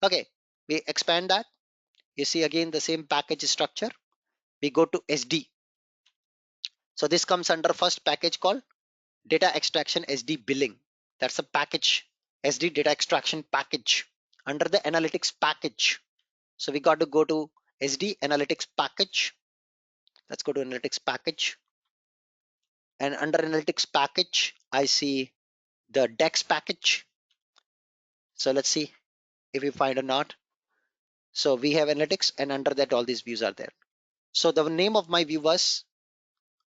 Okay, we expand that. You see again the same package structure. We go to SD. So this comes under first package called data extraction SD billing. That's a package, SD data extraction package under the analytics package. So we got to go to SD analytics package. Let's go to analytics package. And under analytics package, I see the DEX package. So let's see if we find or not. So we have analytics and under that all these views are there. So the name of my view was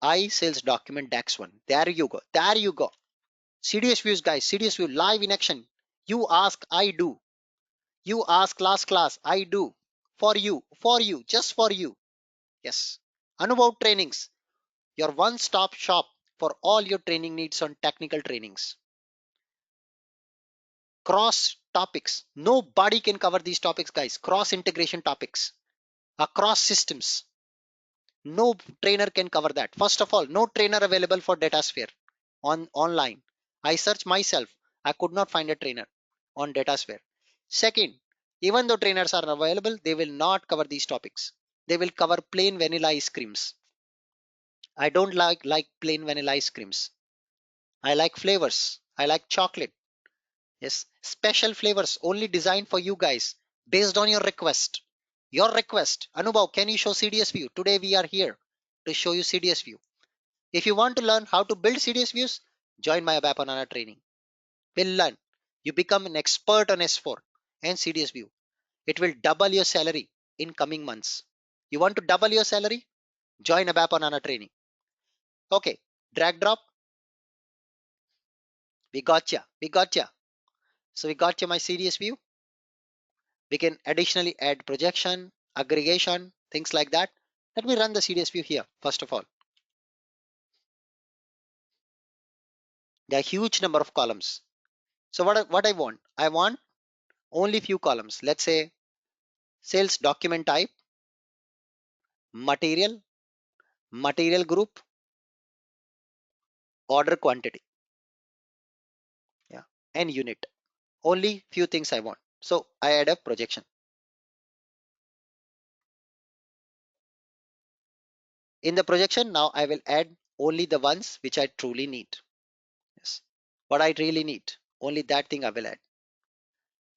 I sales document DEX one. There you go. There you go. CDS views, guys. CDS view live in action. You ask, I do. You ask last class, I do. For you, just for you. Yes. Anubhav Trainings, your one-stop shop for all your training needs on technical trainings. Cross topics. Nobody can cover these topics, guys. Cross integration topics. Across systems. No trainer can cover that. First of all, no trainer available for DataSphere on online. I searched myself. I could not find a trainer on DataSphere. Second, even though trainers are available, they will not cover these topics. They will cover plain vanilla ice creams. I don't like plain vanilla ice creams. I like flavors. I like chocolate. Yes, special flavors only designed for you guys based on your request. Your request. Anubhav, can you show CDS view? Today we are here to show you CDS view. If you want to learn how to build CDS views, join my ABAP Anana training. We'll learn. You become an expert on S4 and CDS view. It will double your salary in coming months. You want to double your salary? Join ABAP Anana training. Okay, drag drop. We gotcha. We gotcha. So we gotcha my CDS view. We can additionally add projection, aggregation, things like that. Let me run the CDS view here, first of all. There are huge number of columns. So what I want? I want only few columns. Let's say sales document type, material, material group, order quantity, yeah, and unit. Only few things I want. So I add a projection. In the projection, now I will add only the ones which I truly need. Yes. What I really need, only that thing I will add.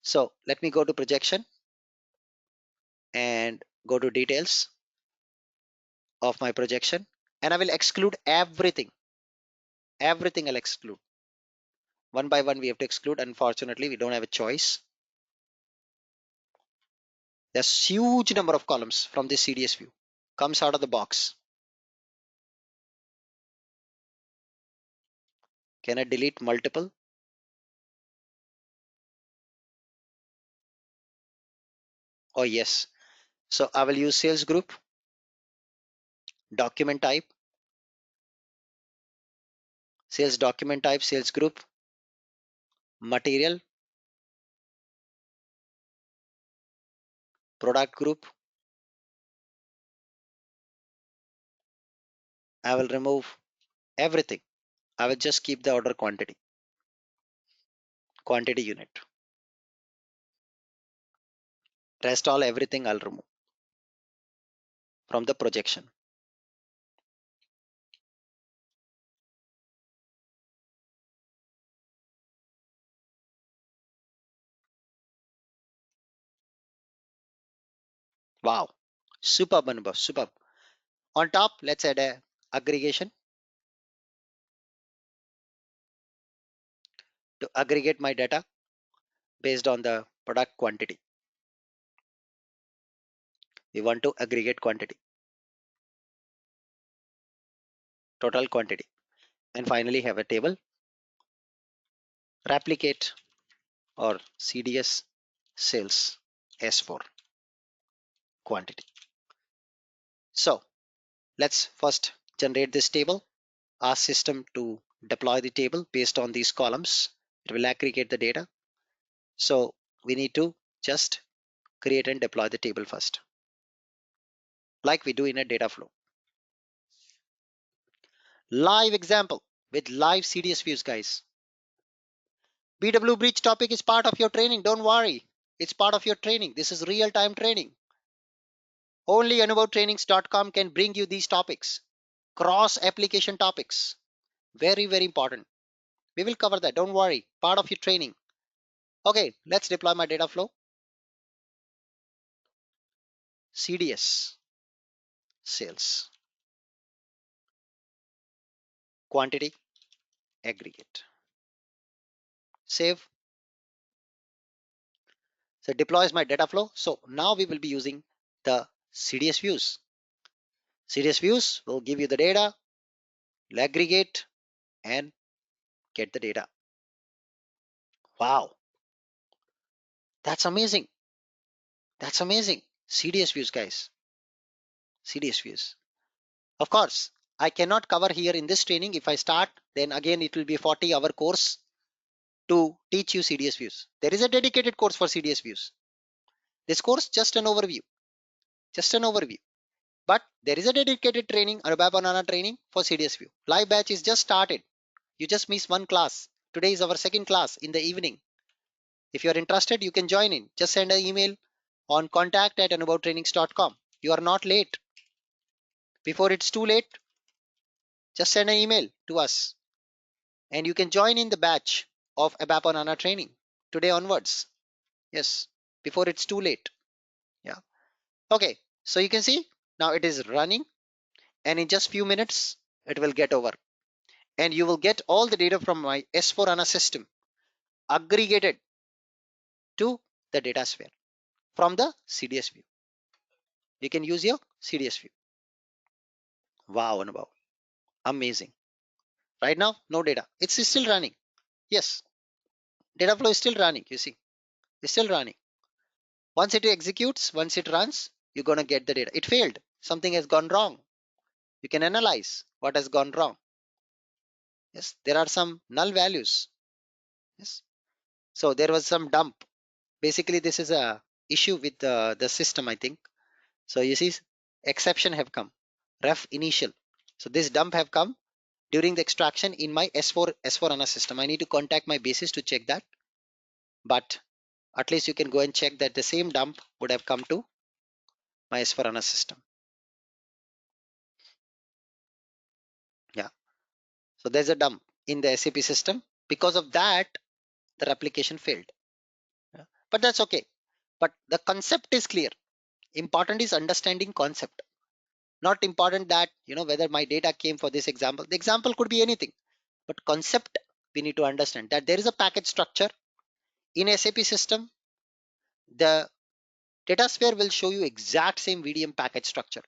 So let me go to projection and go to details of my projection, and I will exclude everything. Everything I'll exclude. One by one we have to exclude. Unfortunately, we don't have a choice. There's huge number of columns from this CDS view. Comes out of the box. Can I delete multiple? Oh yes. So I will use sales group, document type, sales group, material, product group. I will remove everything. I will just keep the order quantity unit. Rest all everything I'll remove from the projection. Wow. Superb, Anubhav. Superb. On top, let's add a aggregation to aggregate my data based on the product quantity. We want to aggregate quantity, total quantity, and finally have a table, replicate or CDS sales S4 quantity. So let's first generate this table, ask system to deploy the table based on these columns. It will aggregate the data. So we need to just create and deploy the table first, like we do in a data flow. Live example with live CDS views, guys. BW Bridge topic is part of your training. Don't worry. It's part of your training. This is real-time training. Only anubhavtrainings.com can bring you these topics. Cross application topics. Very, very important. We will cover that. Don't worry. Part of your training. Okay, let's deploy my data flow. CDS, sales, quantity, aggregate. Save. So deploys my data flow. So now we will be using the CDS views. CDS views will give you the data, will aggregate and get the data. Wow, that's amazing. That's amazing. CDS views, guys. CDS views. Of course, I cannot cover here in this training. If I start, then again it will be a 40-hour course to teach you CDS views. There is a dedicated course for CDS views. This course just an overview. Just an overview. But there is a dedicated training, Anubhav Banana training for CDS view. Live batch is just started. You just missed one class. Today is our second class in the evening. If you are interested, you can join in. Just send an email on contact@anubhavtrainings.com. You are not late. Before it's too late, just send an email to us and you can join in the batch of ABAP on HANA training today onwards. Yes, before it's too late. Yeah. Okay. So you can see now it is running and in just few minutes it will get over and you will get all the data from my S4 HANA system aggregated to the data sphere from the CDS view. You can use your CDS view. Wow, Anubhav. Amazing. Right now, no data. It's still running. Yes, data flow is still running. You see, it's still running. Once it executes, once it runs, you're going to get the data. It failed. Something has gone wrong. You can analyze what has gone wrong. Yes, there are some null values. Yes. So there was some dump. Basically, this is a issue with the system, I think. So you see, exception have come. Ref initial. So this dump have come during the extraction in my S4 HANA system. I need to contact my basis to check that. But at least you can go and check that the same dump would have come to my S4 HANA system. Yeah. So there's a dump in the SAP system. Because of that, the replication failed. Yeah. But that's okay. But the concept is clear. Important is understanding concept. Not important that, whether my data came for this example. The example could be anything. But concept, we need to understand that there is a package structure. In SAP system, the data sphere will show you exact same VDM package structure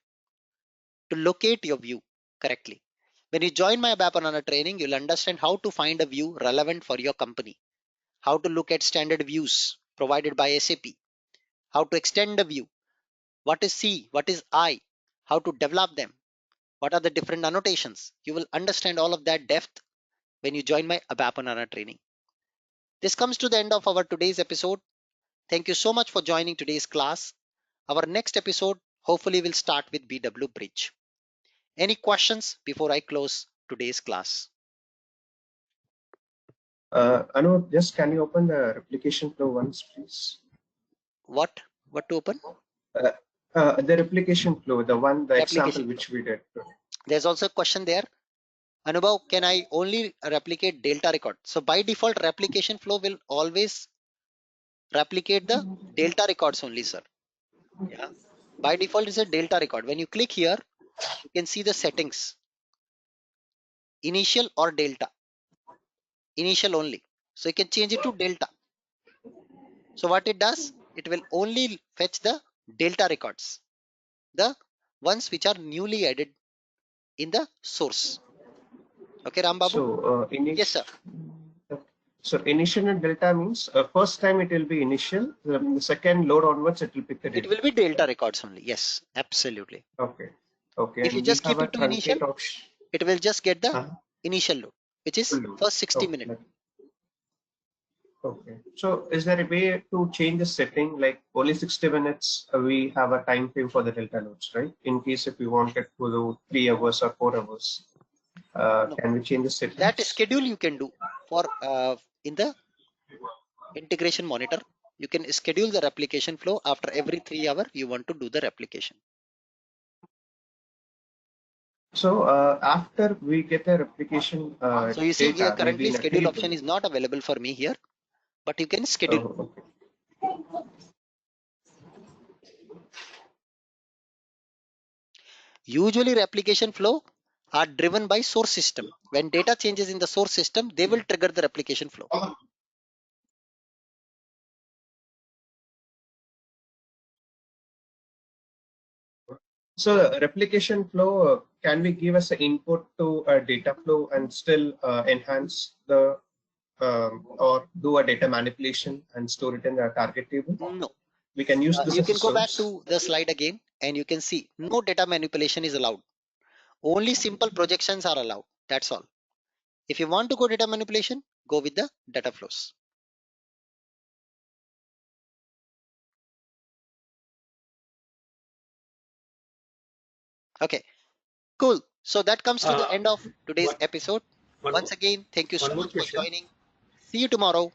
to locate your view correctly. When you join my ABAP HANA training, you'll understand how to find a view relevant for your company, how to look at standard views provided by SAP, how to extend the view, what is C, what is I, how to develop them, what are the different annotations. You will understand all of that depth when you join my ABAP HANA training. This comes to the end of our today's episode. Thank you so much for joining today's class. Our next episode hopefully will start with BW Bridge. Any questions before I close today's class? Anu, just can you open the replication flow once, please? What? What to open? Uh, the replication flow, the example Replication flow. which we did. There's also a question there. Anubhav, can I only replicate delta record? So by default, replication flow will always replicate the delta records only, sir. Yeah. By default, it's a delta record. When you click here, you can see the settings. Initial or delta. Initial only. So you can change it to delta. So what it does, it will only fetch the delta records. The ones which are newly added in the source. Okay, Rambabu? So Yes, sir. so initial and delta means first time it will be initial. The second load onwards it will pick the It delta. will be delta records only. Yes, absolutely. Okay. Okay. If you And we just have keep a it to initial, truncate option. it will just get the Uh, initial load. which is first 60 Oh, minutes. okay. So is there a way to change the setting, like only 60 minutes, we have a time frame for the delta loads, right? In case if we want it to do 3 hours or 4 hours, No, can we change the that settings? schedule you can do for in the integration monitor. You can schedule the replication flow. After every 3 hours, you want to do the replication. So after we get the replication So you see here data, maybe currently in a schedule table. option is not available for me here, but you can schedule. Oh, okay. Usually replication flow are driven by source system. When data changes in the source system, they will trigger the replication flow. So replication flow, can we give us an input to a data flow and still enhance the or do a data manipulation and store it in the target table? No. We can use this You as a can go back source. to the slide again and you can see no data manipulation is allowed. Only simple projections are allowed. That's all. If you want to go data manipulation, go with the data flows. Okay, cool. So that comes to the Uh, end of today's one, episode. one, Once again, thank you so one more much for question. joining. See you tomorrow.